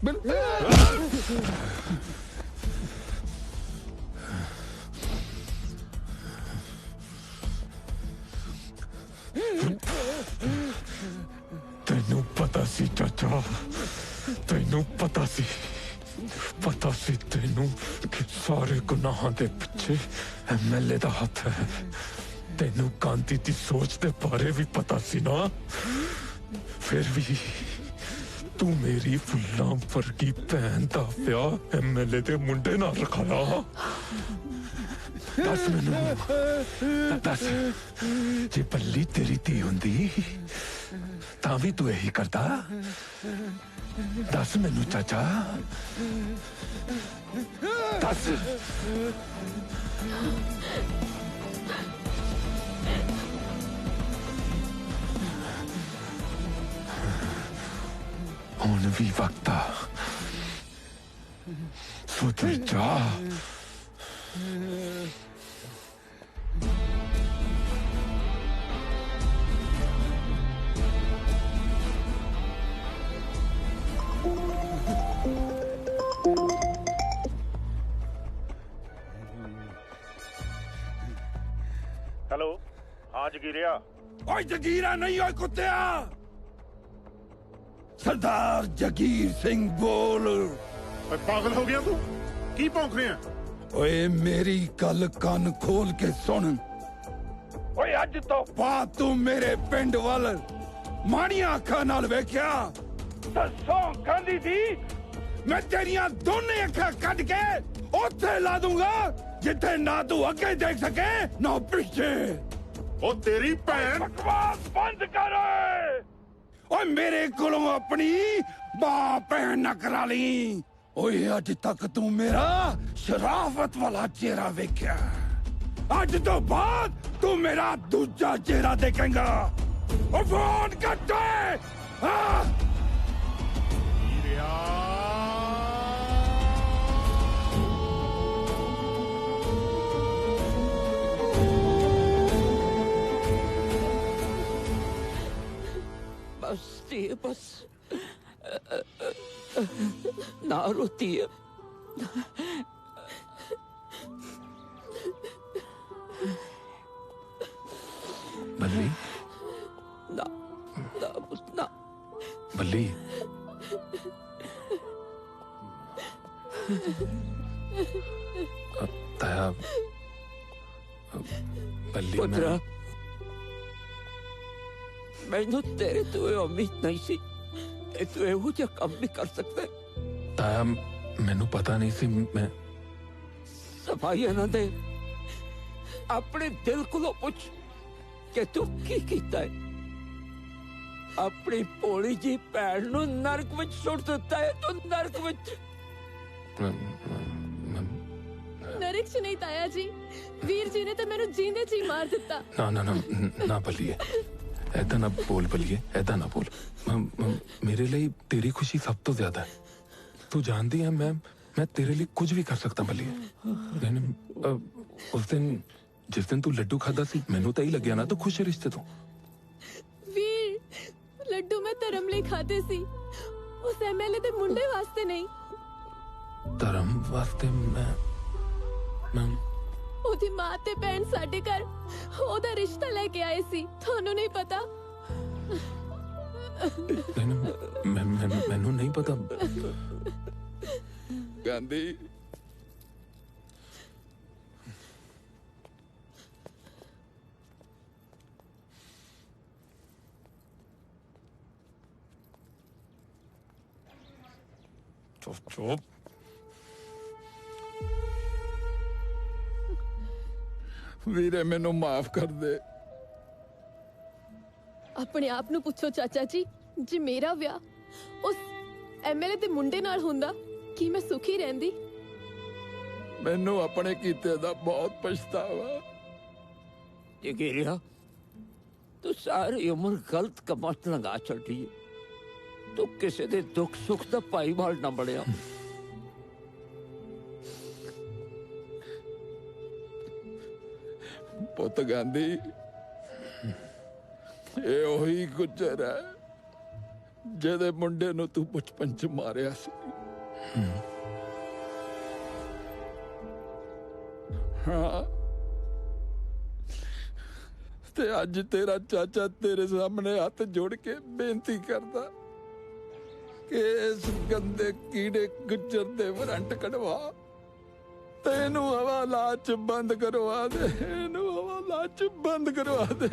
Speaker 4: तेनू पता सी चाचा तेनू पता सी तेनू कि सारे गुनाहां दे पिछे MLA दा हाथ है तेनू कांति दी सोच दे बारे भी पता सी ना फिर भी तू मेरी फुल्लां वर्गी भैन दा ब्याह MLA दे मुंडे नाल रखाया दस मैनू दस जे पल्ली तेरी धी हुंदी तां भी तू यही करता दस मैनू चाचा दस हुण भी वक्त आ सुधर जा
Speaker 19: हेलो हाँ जगीरिया
Speaker 2: ओए जगीरा नहीं ओए कुत्तिया सरदार जगीर सिंह बोल
Speaker 19: पागल हो गया तू की भौंक रहे हैं
Speaker 2: ओए मेरी गल कान खोल के सुन ओए अज तो बाद तू मेरे पिंड वाल माड़ियां अखां नाल वेख्या सौ खांदी थी मैं तेरियां दोने अखां कट के उत्थे ला दूंगा जिथे ना तू अगे देख सके ना पीछे
Speaker 19: ओ तेरी भैन
Speaker 2: बकवास बंद कर ओए मेरे कोलों अपनी मां भैन न करा ली ओए अज तक तू मेरा शराफत वाला चेहरा वेख्या अज तो बाद तू मेरा दूजा चेहरा देखेगा ओ फोन कट हाँ
Speaker 12: बस ना रोती है
Speaker 4: बल्ली
Speaker 12: ना ना ना
Speaker 4: बल्ली ताया बल्ली
Speaker 12: पुत्रा मैनू तेरे तो ये उम्मीद नहीं सी कि तू एहो जिहा काम भी कर सकता है
Speaker 4: ताया मैनू पता नहीं सी मैं
Speaker 12: सफाई ना दे अपने दिल को पूछ कि तू की कीता है अपनी भोली जी भैन नू नरक विच सुट दिता है तू नरक विच
Speaker 3: नरक च नहीं ताया जी वीर जी ने तो मैनू जींदे जी मार दिता
Speaker 4: ना ना ना ना बल्लिए ऐदा ना बोल बल्लिए ऐदा ना बोल मेरे लिए तेरी खुशी सब तो ज्यादा है तू जानती है मैं तेरे लिए कुछ भी कर सकता बल्लिए उस दिन जिस दिन तू लड्डू खाता सी मैनू तो ही लग्या ना तो खुश है रिश्ते तो
Speaker 3: वीर लड्डू मैं धर्म लिए खाते सी उस MLA दे मुंडे वास्ते नहीं
Speaker 4: धर्म वास्ते मैं
Speaker 3: ओदी मां ते भैन साडे घर ओदा रिश्ता लेके आए सी थानू नहीं पता
Speaker 4: मैनू नहीं पता
Speaker 2: गांधी
Speaker 4: चुप
Speaker 2: वीरे मैनू माफ कर दे
Speaker 3: ਆਪਣੇ ਆਪ ਨੂੰ ਪੁੱਛੋ ਚਾਚਾ ਜੀ, ਜੇ ਮੇਰਾ ਵਿਆਹ ਉਸ ਐਮਐਲਏ ਦੇ ਮੁੰਡੇ ਨਾਲ ਹੁੰਦਾ ਕੀ ਮੈਂ ਸੁਖੀ ਰਹਿੰਦੀ?
Speaker 2: ਮੈਨੂੰ ਆਪਣੇ ਕੀਤੇ ਦਾ ਬਹੁਤ ਪਛਤਾਵਾ।
Speaker 12: ਜਗੀਰਿਆ, ਤੂੰ ਸਾਰੀ ਉਮਰ ਗਲਤ ਕੰਮਾਂ 'ਚ ਲੰਘਾ ਛੱਡੀ। ਤੂੰ ਕਿਸੇ ਦੇ ਦੁੱਖ ਸੁੱਖ ਦਾ ਭਾਈਵਾਲ ਨਾ ਬਣਿਆ।
Speaker 2: ਪੁੱਤ ਗਾਂਧੀ, ਇਹ ਉਹੀ ਗੁੱਜਰ ਹੈ ਜਿਹਦੇ ਮੁੰਡੇ ਨੂੰ ਤੂੰ ਬਚਪਨ 'ਚ ਮਾਰਿਆ ਸੀ। ਹਾਂ, ਤੇ ਅੱਜ ਤੇਰਾ ਚਾਚਾ ਤੇਰੇ ਸਾਹਮਣੇ ਹੱਥ ਜੋੜ ਕੇ ਬੇਨਤੀ ਕਰਦਾ ਕਿ ਇਸ ਗੰਦੇ ਕੀੜੇ ਗੁੱਜਰ ਦੇ ਵਾਰੰਟ ਕਢਵਾ ਤੇ ਇਹਨੂੰ ਹਵਾਲਾਤ 'ਚ ਬੰਦ ਕਰਵਾ ਦੇ, ਇਹਨੂੰ ਹਵਾਲਾਤ 'ਚ ਬੰਦ ਕਰਵਾ ਦੇ।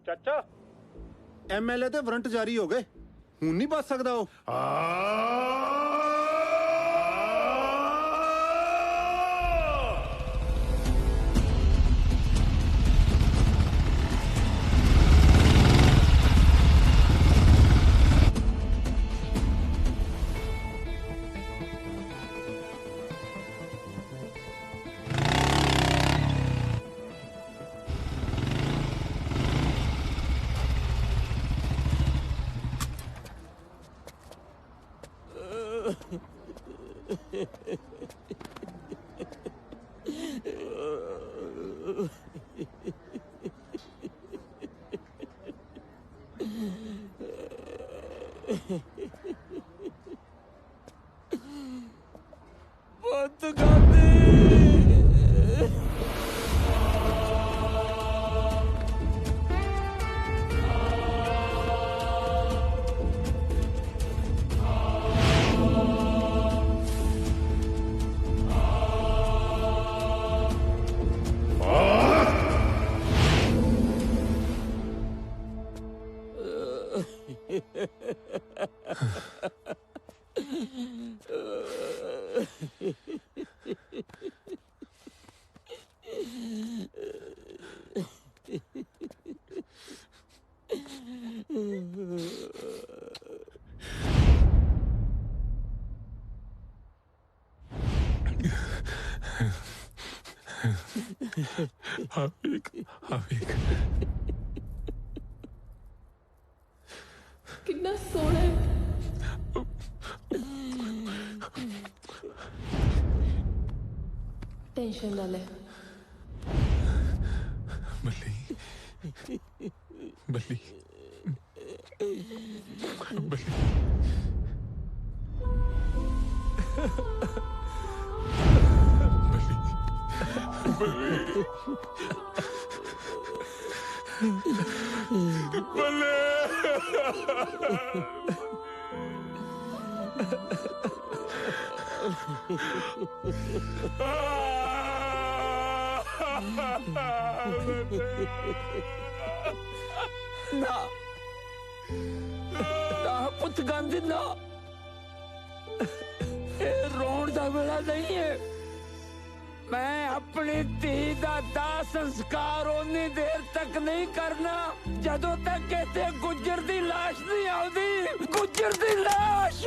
Speaker 11: ਚਾਚਾ, ਐਮਐਲਏ ਤੇ ਵਾਰੰਟ ਜਾਰੀ ਹੋ ਗਏ, ਹੁਣ ਨਹੀਂ ਬਚ ਸਕਦਾ ਉਹ।
Speaker 12: ਪੁੱਤ ਗਾਂਧੀ,
Speaker 4: आविक
Speaker 3: कितना सोना है। टेंशन ना ले।
Speaker 4: बल्ली बल्ली बल्ली
Speaker 12: ना ना पुत गांधी ना रोण का वेला नहीं है। मैं अपनी धी दा दाह संस्कार उन्नी देर तक नहीं करना जदों तक कहते गुजर दी लाश नहीं आउदी। गुजर दी लाश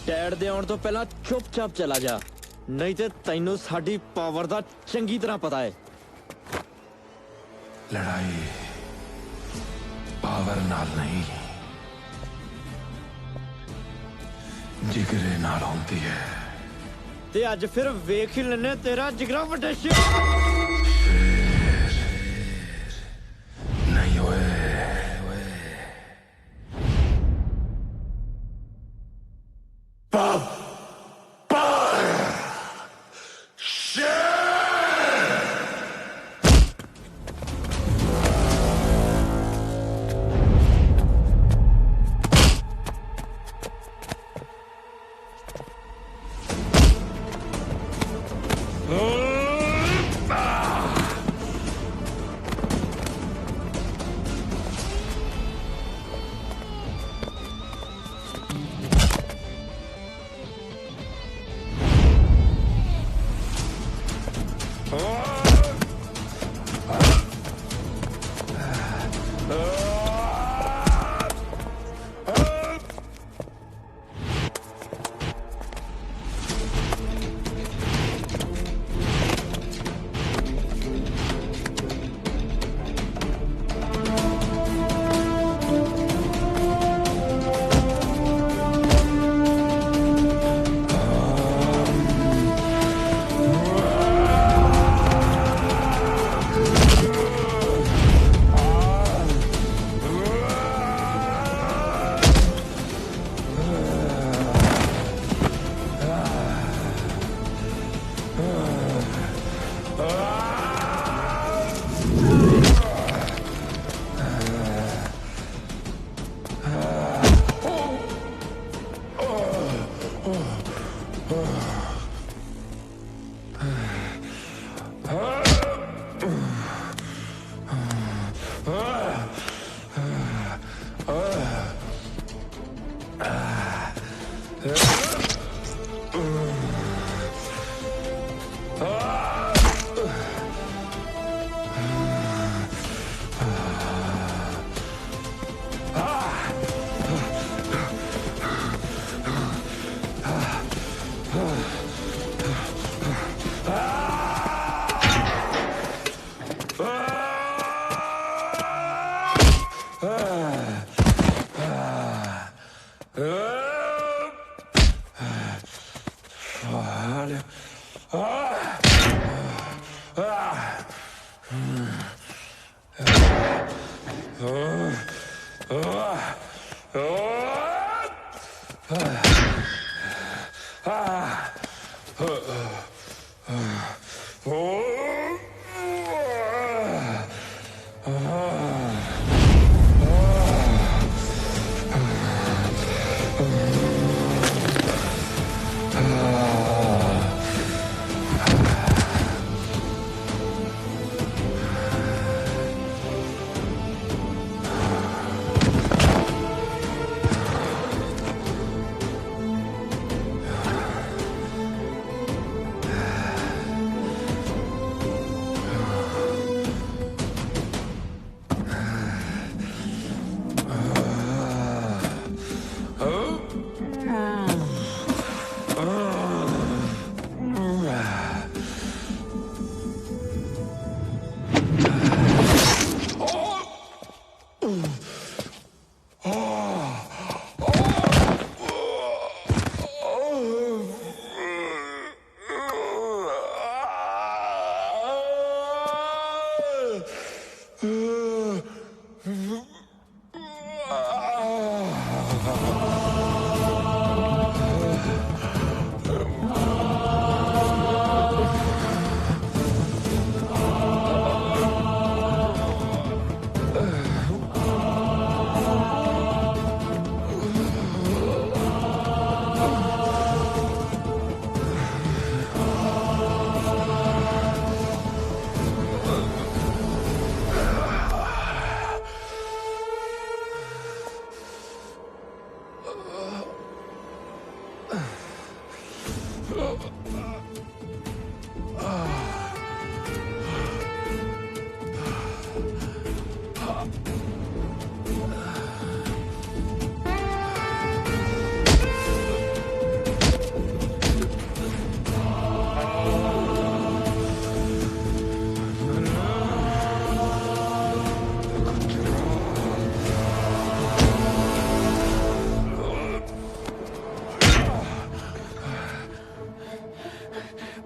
Speaker 14: ਡੈਡ ਦੇ ਆਉਣ ਤੋਂ ਪਹਿਲਾਂ ਚੁੱਪਚਾਪ ਚਲਾ ਜਾ ਨਹੀਂ ਤੇ ਤੈਨੂੰ ਸਾਡੀ ਪਾਵਰ ਦਾ ਚੰਗੀ ਤਰ੍ਹਾਂ ਪਤਾ ਹੈ।
Speaker 4: लड़ाई पावर नाल नहीं जिगरे नाल होती है।
Speaker 14: ਤੇ ਅੱਜ ਫਿਰ ਵੇਖ ਹੀ ਲੈਨੇ ਤੇਰਾ ਜਿਗਰਾ ਵੱਡੇ
Speaker 4: नहीं होए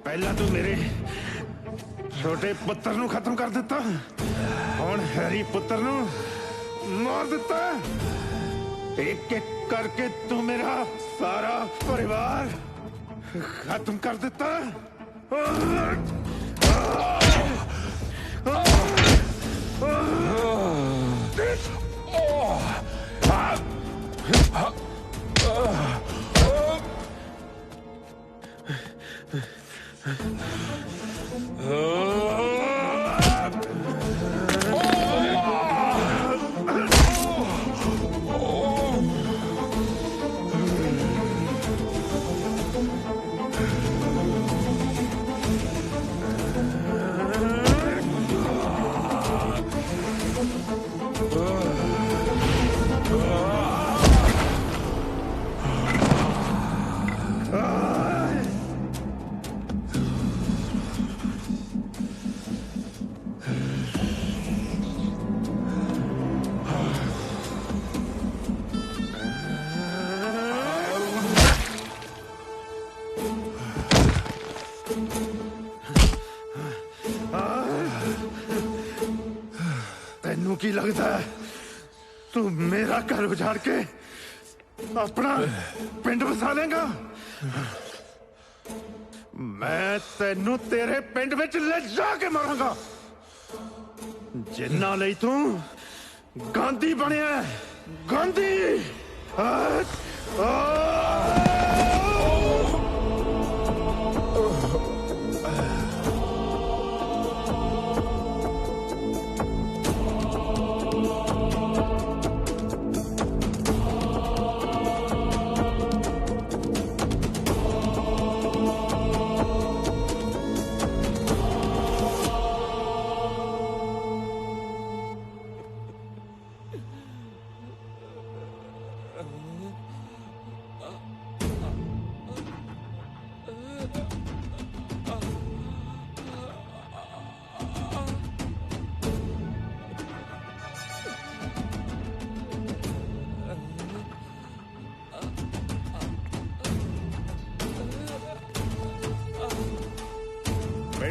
Speaker 6: ਪਹਿਲਾਂ ਤੂੰ ਮੇਰੇ ਛੋਟੇ ਪੁੱਤਰ ਨੂੰ ਖਤਮ ਕਰ ਦਿੱਤਾ, ਹੁਣ ਹੈਰੀ ਪੁੱਤਰ ਨੂੰ ਮਾਰ ਦਿੱਤਾ। ਇੱਕ ਇੱਕ ਕਰਕੇ ਤੂੰ ਮੇਰਾ ਸਾਰਾ ਪਰਿਵਾਰ ਖਤਮ ਕਰ ਦਿੱਤਾ। ਤੈਨੂੰ ਕੀ ਲੱਗਦਾ ਹੈ ਤੂੰ ਮੇਰਾ ਘਰ ਉਜਾੜ ਕੇ ਆਪਣਾ ਪਿੰਡ ਵਸਾ ਲੇਗਾ? ਮੈਂ ਤੈਨੂੰ ਤੇਰੇ ਪਿੰਡ ਵਿੱਚ ਲੈ ਜਾ ਕੇ ਮਾਰਾਂਗਾ, ਜਿੰਨਾਂ ਲਈ ਤੂੰ ਗਾਂਧੀ ਬਣਿਆ। ਗਾਂਧੀ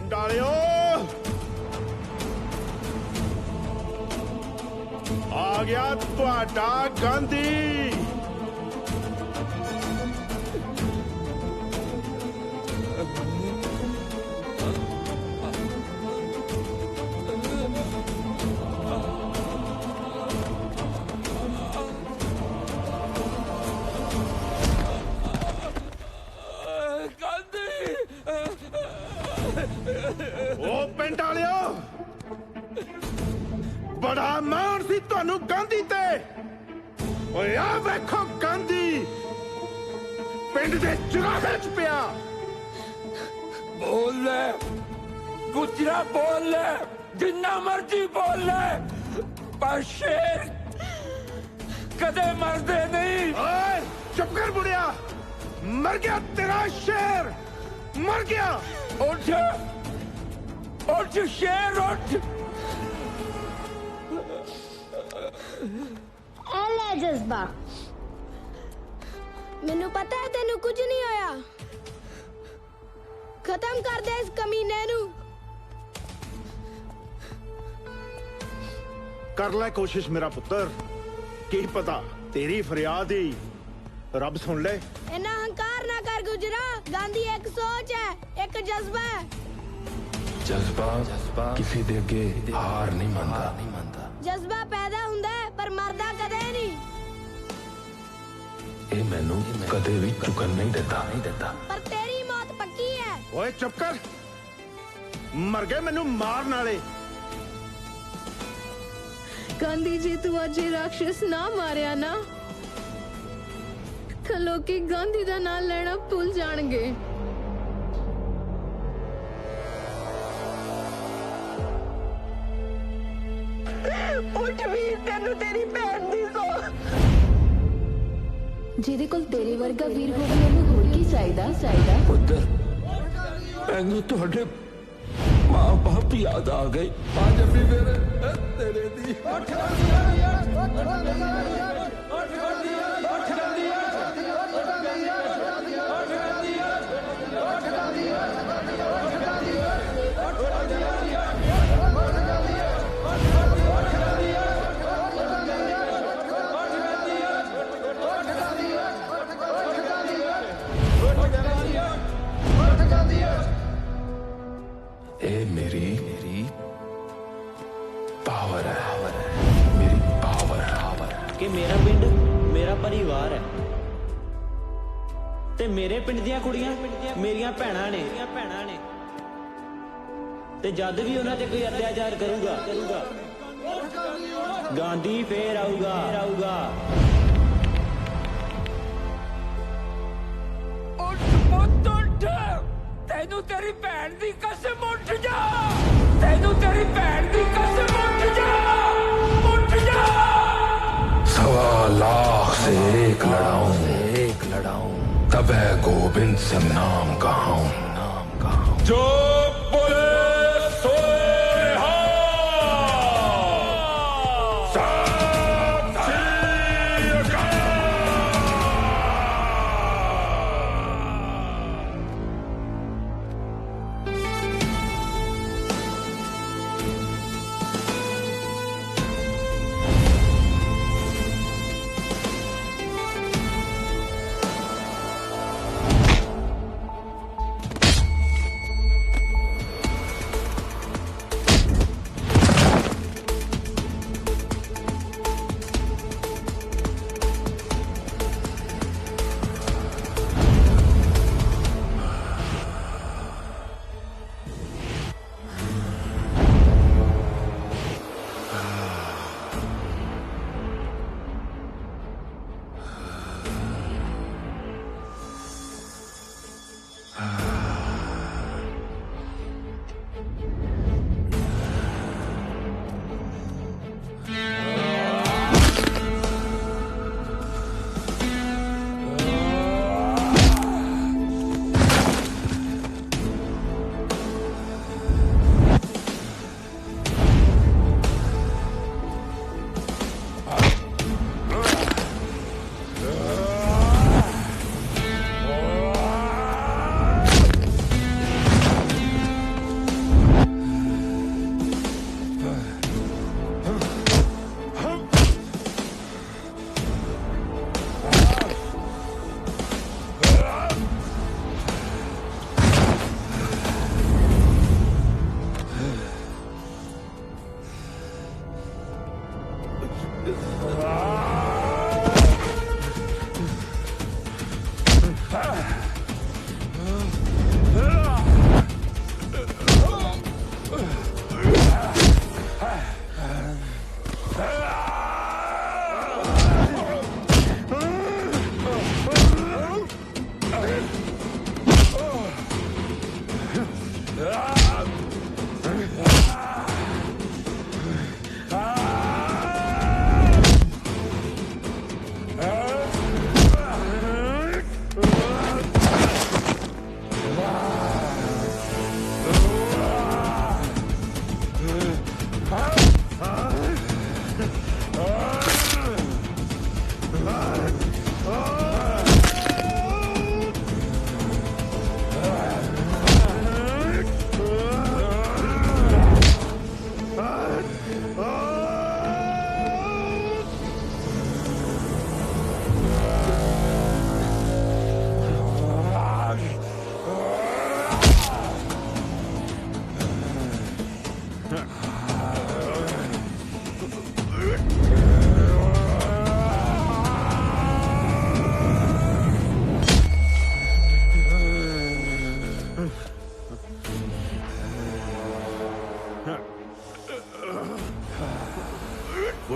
Speaker 6: ਪਿੰਡ ਵਾਲਿਓ ਆ ਗਿਆ ਤੁਹਾਡਾ ਗਾਂਧੀ। ਉਹ ਪਿੰਡ ਵਾਲਿਓ ਬੜਾ ਮਾਣ ਸੀ ਤੁਹਾਨੂੰ ਗਾਂਧੀ ਤੇ। ਓਏ ਆ ਵੇਖੋ ਗਾਂਧੀ ਪਿੰਡ ਦੇ ਚੁਰਾਹੇ 'ਚ ਪਿਆ।
Speaker 12: ਬੋਲ ਲੈ ਗੁਜਰਾ, ਬੋਲ ਲੈ ਜਿੰਨਾ ਮਰਜੀ ਬੋਲ ਲੈ, ਪਰ ਸ਼ੇਰ ਕਦੇ ਮਰਦੇ ਨਹੀਂ।
Speaker 6: ਓਏ ਚੁੱਪ ਕਰ ਬੁੜਿਆ, ਮਰ ਗਿਆ ਤੇਰਾ ਸ਼ੇਰ, ਮਰ ਗਿਆ।
Speaker 12: ਉੱਠ ਉੱਠ ਸ਼ੇਰ ਉੱਠ।
Speaker 8: ਐ ਲੈ ਜਜ਼ਬਾ, ਮੈਨੂੰ ਪਤਾ ਹੈ ਤੈਨੂੰ ਕੁਝ ਨਹੀਂ ਹੋਇਆ। ਖਤਮ ਕਰ ਦੇ ਇਸ ਕਮੀਨੇ ਨੂੰ।
Speaker 6: ਕਰ ਲੈ ਕੋਸ਼ਿਸ਼ ਮੇਰਾ ਪੁੱਤਰ, ਕੀ ਪਤਾ ਤੇਰੀ ਫਰਿਆਦ ਹੀ ਰੱਬ ਸੁਣ ਲੈ।
Speaker 8: ਇੰਨਾ ਹੰਕਾਰ ਨਾ ਕਰ ਗੁਜਰਾ, ਗਾਂਧੀ ਇੱਕ ਸੋਚ ਹੈ, ਇੱਕ ਜਜ਼ਬਾ ਹੈ।
Speaker 4: ਜਜ਼ਬਾ ਕਿਸੇ ਦੇ ਅੱਗੇ ਹਾਰ ਨਹੀਂ ਮੰਨਦਾ।
Speaker 8: ਜਜ਼ਬਾ ਪੈਦਾ ਹੁੰਦਾ ਹੈ ਪਰ ਮਰਦਾ ਕਦੇ ਨਹੀਂ।
Speaker 4: ਇਹ ਮੈਨੂੰ ਕਦੇ ਵੀ ਝੁਕਣ ਨਹੀਂ ਦਿੰਦਾ।
Speaker 8: ਪਰ ਤੇਰੀ ਮੌਤ ਪੱਕੀ ਹੈ।
Speaker 6: ਓਏ ਚੁੱਪ ਕਰ, ਮਰ ਗਏ ਮੈਨੂੰ ਮਾਰਨ ਵਾਲੇ।
Speaker 3: ਗਾਂਧੀ ਜੀ ਤੂੰ ਅੱਜ ਇਹ ਰਾਖਸ਼ ਨਾ ਮਾਰਿਆ ਨਾ ਤਾਂ ਲੋਕੀ ਗਾਂਧੀ ਦਾ ਨਾਮ ਲੈਣਾ ਭੁੱਲ ਜਾਣਗੇ।
Speaker 10: ਉੱਠ ਵੀਰ, ਤੈਨੂੰ ਤੇਰੀ ਭੈਣ ਦੀ ਸੋ।
Speaker 3: ਜਿਹਦੇ ਕੋਲ ਤੇਰੇ ਵਰਗਾ ਵੀਰ ਹੋਵੇ ਉਹਨੂੰ ਹੋਰ ਕੀ ਚਾਹੀਦਾ।
Speaker 12: ਪੁੱਤਰ ਮੈਨੂੰ ਤੁਹਾਡੇ ਮਾਂ ਬਾਪ ਯਾਦ ਆ ਗਏ।
Speaker 2: ਅੱਜ ਵੀ ਫਿਰ ਤੇਰੇ ਦੀ
Speaker 4: ਇਹ ਮੇਰੀ ਪਾਵਰ ਹੈ, ਮੇਰੀ ਪਾਵਰ
Speaker 14: ਕਿ ਮੇਰਾ ਪਿੰਡ ਮੇਰਾ ਪਰਿਵਾਰ ਹੈ ਤੇ ਮੇਰੇ ਪਿੰਡ ਦੀਆਂ ਕੁੜੀਆਂ ਮੇਰੀਆਂ ਭੈਣਾਂ ਨੇ ਤੇ ਜਦ ਵੀ ਉਹਨਾਂ ਤੇ ਕੋਈ ਅਤਿਆਚਾਰ ਕਰੂਗਾ ਗਾਂਧੀ ਫੇਰ ਆਊਗਾ।
Speaker 12: ਉੱਠ, ਤੈਨੂੰ ਤੇਰੀ ਭੈਣ ਦੀ ਕਸਮ, ਉੱਠ ਜਾ। ਤੈਨੂੰ ਤੇਰੀ ਭੈਣ ਦੀ ਕਸਮ, ਉੱਠ ਜਾ।
Speaker 4: 1.25 लाख से एक लड़ाऊं तब है गोविंद सिंह नाम कहाऊं।
Speaker 12: जो बोले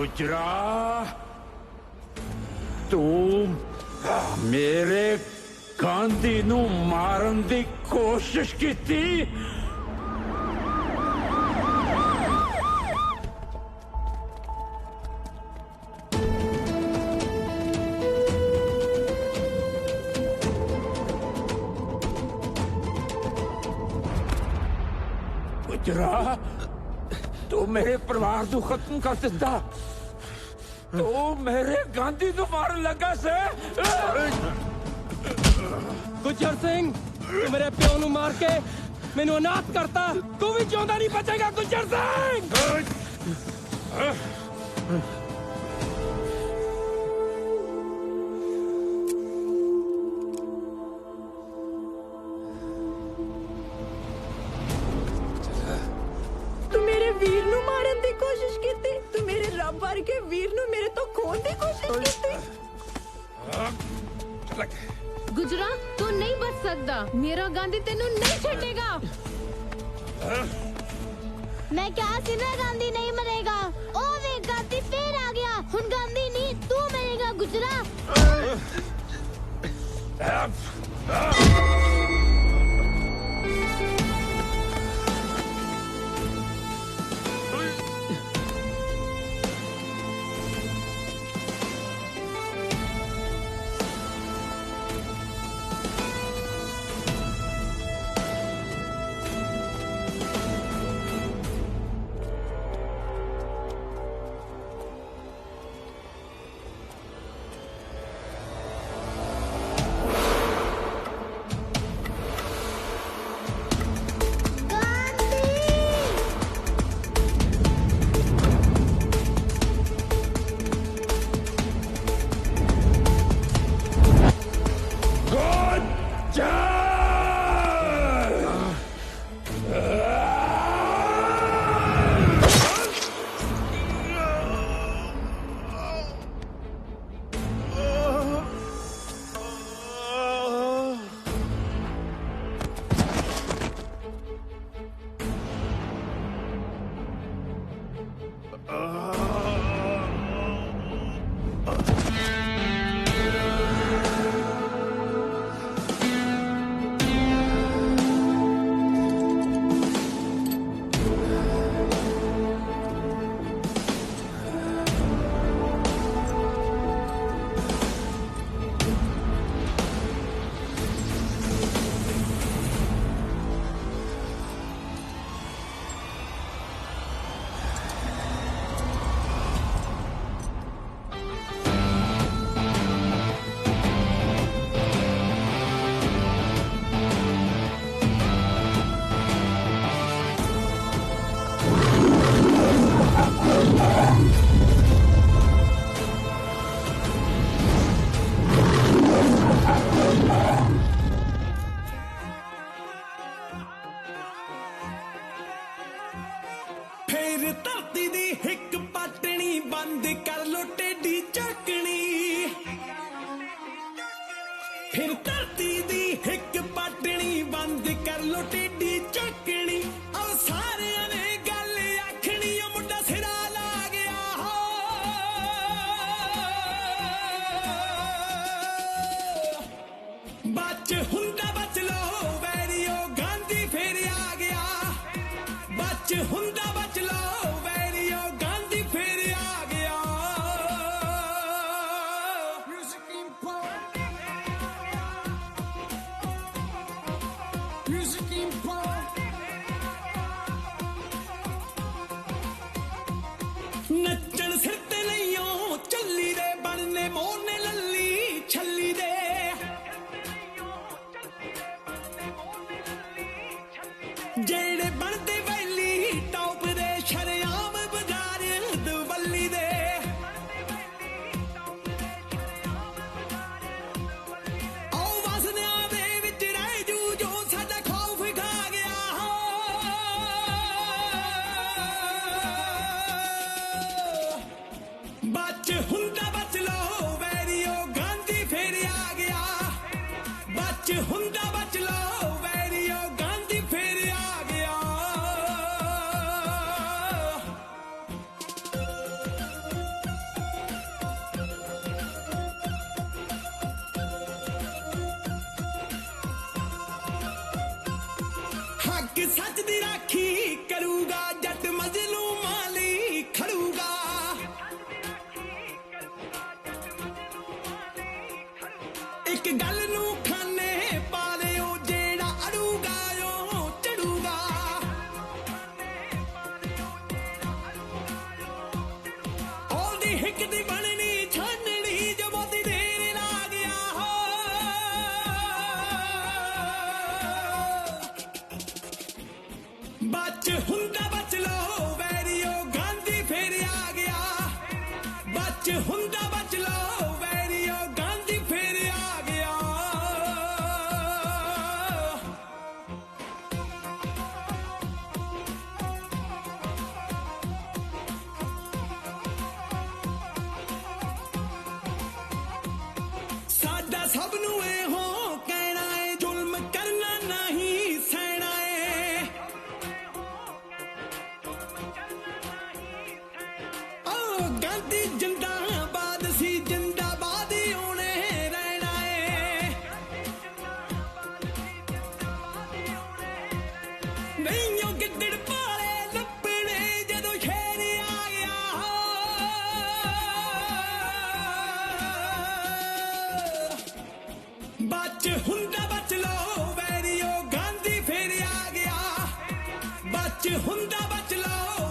Speaker 12: गुजरा तू मेरे गांधी नू मारन दी कोशिश की थी। गुजरा तू मेरे परिवार को खत्म कर दिता। तू मेरे गांधी को मारन लगा से।
Speaker 7: गुज्जर सिंह तू मेरे प्यो नू मार के मैनू अनाथ करता। तू भी जिंदा नहीं बचेगा गुज्जर सिंह।
Speaker 10: तू मेरे वीर नू मारन दी कोशिश कीती। तू मेरे रब वर्गे वीर नू मेरे तो खोन दी कोशिश कीती।
Speaker 3: गुजरा तू नहीं बच सकता। मेरा गांधी तेनू नहीं छड़ेगा।
Speaker 8: मैं क्या सी ना गांधी नहीं मरेगा। ओ वे गांधी फिर आ गया। हुन गांधी नहीं तू मरेगा गुजरा।
Speaker 1: फिर धरती दी हिक पाटनी बंद कर लो टेडी चकनी अब सारे ने गल आखनी मुंडा सिरा ला गया हो बच हुंदा बच लो वैरियो गांधी फिर आ गया बच हुंदा बच लो वैरियो गांधी फिर आ गया Music import नच्चन सिर ते लईयो चल्ली दे बनने मोने लल्ली छल्ली दे जेड़े बनते वैली टॉप दे शरेआम बाजार दवल्ली दे ओ वासना दे विच रह जू जो साडा खौफ खा गया हो बच हुंदा बच लो वैरियो गांधी फिर आ गया बच हुंदा बच लो वैरियो गांधी फिर आ गया हक सच दी राखी करूगा जट मजलूमां लई खड़ूगा एक गल नू खाने पा लियो जेड़ा अड़ूगा ओ चढ़ूगा ओदी हिक दी बननी छाननी जो बहुती देर ला गया हो बच हुंदा बच लो वैरियो गांधी फिर आ गया बच हुंदा बच लो वैरियो गांधी फिर आ गया साडा सब नू हो कहना है जुल्म करना नहीं सहना है ओ गांधी जिंदाबाद सी जिंदाबाद ही होने रहना है नहीं ओ गिद्दड़ पाले लपने जदों शेर आ गया बच हुंदा बच लो वैरियो गांधी फिर आ गया बच हुंदा बच लो